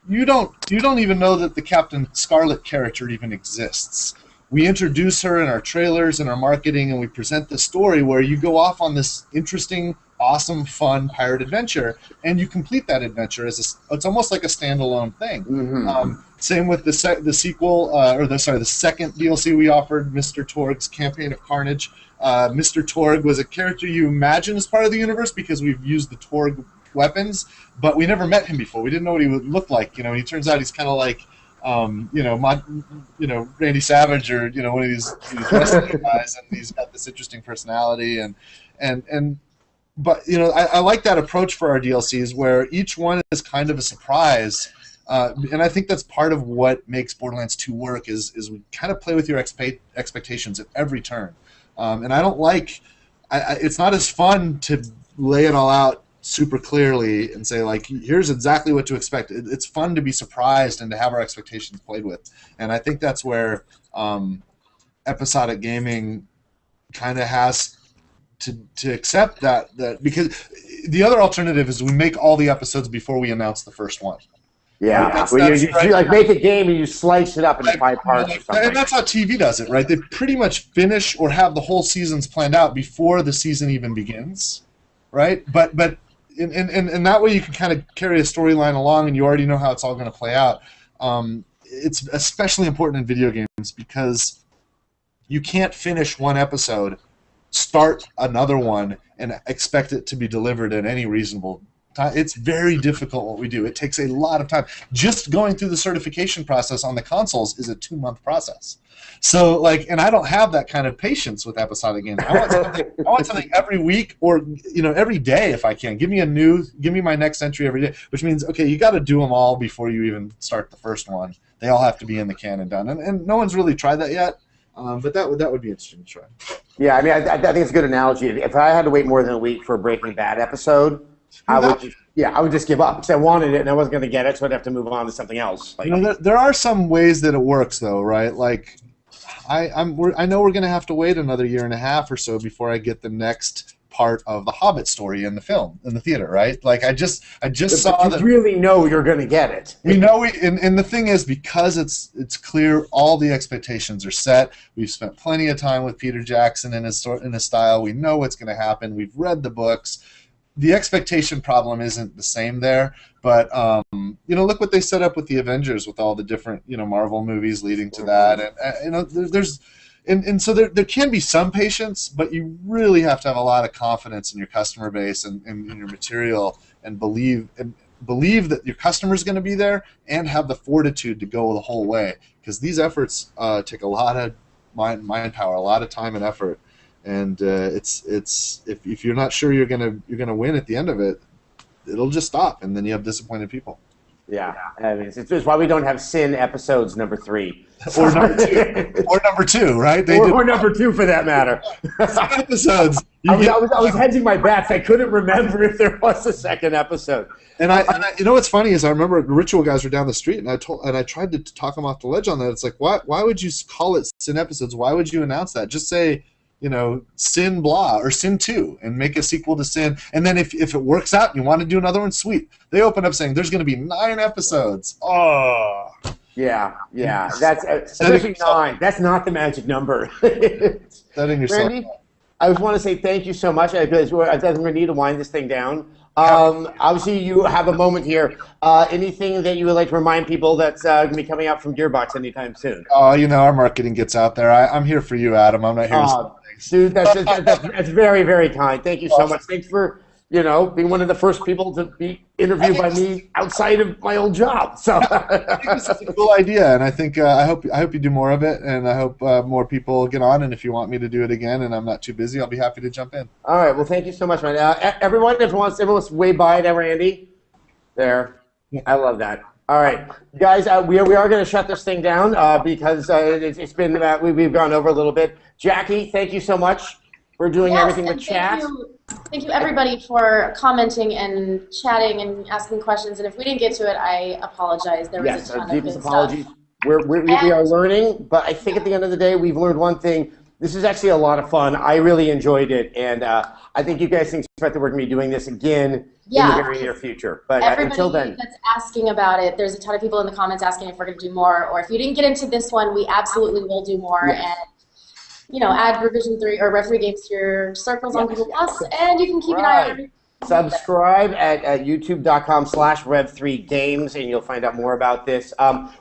you don't even know that the Captain Scarlet character even exists. We introduce her in our trailers and our marketing, and we present the story where you go off on this interesting, awesome, fun pirate adventure, and you complete that adventure it's almost like a standalone thing. Mm-hmm. Same with the sequel, the second DLC we offered, Mr. Torg's Campaign of Carnage. Mr. Torg was a character you imagine as part of the universe because we've used the Torg weapons, but we never met him before. We didn't know what he would look like. He turns out he's kind of like, Randy Savage or one of these wrestling guys, and he's got this interesting personality But I like that approach for our DLCs where each one is kind of a surprise, and I think that's part of what makes Borderlands 2 work is we kind of play with your expectations at every turn, and I don't like. It's not as fun to lay it all out super clearly and say, like, here's exactly what to expect. It's fun to be surprised and to have our expectations played with. And I think that's where episodic gaming kind of has to accept that because the other alternative is we make all the episodes before we announce the first one. Yeah, you like make a game and you slice it up into 5 parts or something. And that's how TV does it, right? They pretty much finish or have the whole seasons planned out before the season even begins, right? But in that way you can kind of carry a storyline along and you already know how it's all going to play out. It's especially important in video games because you can't finish one episode, start another one, and expect it to be delivered in any reasonable time. It's very difficult what we do. It takes a lot of time. Just going through the certification process on the consoles is a 2-month process. So, and I don't have that kind of patience with episodic games. I want something every week or every day if I can. Give me my next entry every day, which means you got to do them all before you even start the first one. They all have to be in the can and done, and no one's really tried that yet. But that would be interesting to try. Yeah, I mean, I think it's a good analogy. If I had to wait more than a week for a Breaking Bad episode, I would just give up because I wanted it and I wasn't going to get it, so I'd have to move on to something else. There are some ways that it works, though, right? Like, I know we're going to have to wait another year and a half or so before I get the next part of the Hobbit story in the theater, right? Like I just saw that. You really know you're going to get it. We know and the thing is, because it's clear all the expectations are set. We've spent plenty of time with Peter Jackson in his style. We know what's going to happen. We've read the books. The expectation problem isn't the same there, but look what they set up with the Avengers, with all the different Marvel movies leading to that, and so there can be some patience, but you really have to have a lot of confidence in your customer base and in your material, and believe that your customer's going to be there, and have the fortitude to go the whole way, because these efforts take a lot of mind power, a lot of time and effort. And if you're not sure you're gonna win at the end of it, it'll just stop, and then you have disappointed people. Yeah, I mean, it's why we don't have Sin episodes number 3 or number 2, right? Or number 2 for that matter. Episodes. I was hedging my bets. I couldn't remember if there was a second episode. And I what's funny is I remember the Ritual guys were down the street, and I tried to talk them off the ledge on that. It's like, why would you call it Sin episodes? Why would you announce that? Just say, Sin blah or Sin 2 and make a sequel to Sin, and then if it works out and you want to do another one, sweet. They open up saying there's going to be 9 episodes. Oh. Yeah. That's especially 9. That's not the magic number. Setting yourself. Randy, I just want to say thank you so much. I think we're going to need to wind this thing down. Obviously, you have a moment here. Anything that you would like to remind people that's going to be coming out from Gearboxs anytime soon? Oh, our marketing gets out there. I'm here for you, Adam. I'm not here to dude, that's very, very kind. Thank you so much. Thanks for being one of the first people to be interviewed by me outside of my old job. So I think this is a cool idea, and I think I hope you do more of it, and I hope more people get on. And if you want me to do it again, and I'm not too busy, I'll be happy to jump in. All right. Well, thank you so much, man. Everyone's way by there, Randy. There. I love that. All right, guys. We are going to shut this thing down because it's been we've gone over a little bit. Jackie, thank you so much. for doing Yes, everything with and chat. Thank you, everybody, for commenting and chatting and asking questions. And if we didn't get to it, I apologize. There was a ton of Deepest good apologies. stuff. We are learning, but I think at the end of the day, we've learned one thing. This is actually a lot of fun. I really enjoyed it, and I think you guys can expect that we're going to be doing this again in the very near future. But until then, that's asking about it, there's a ton of people in the comments asking if we're going to do more, or if you didn't get into this one, we absolutely will do more. Yes. And add Revision 3 or Rev 3 games to your circles on Google Plus, and you can keep an eye on it. Subscribe at youtube.com/rev3games, and you'll find out more about this.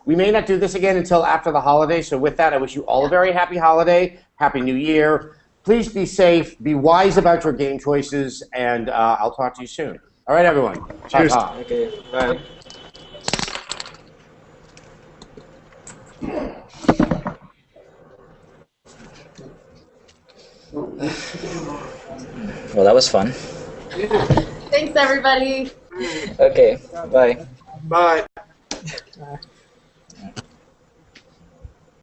We may not do this again until after the holiday, so with that, I wish you all a very happy holiday, happy new year. Please be safe, be wise about your game choices, and I'll talk to you soon. All right, everyone. Cheers. Okay, bye. Well, that was fun. Thanks, everybody. Okay, bye. Bye.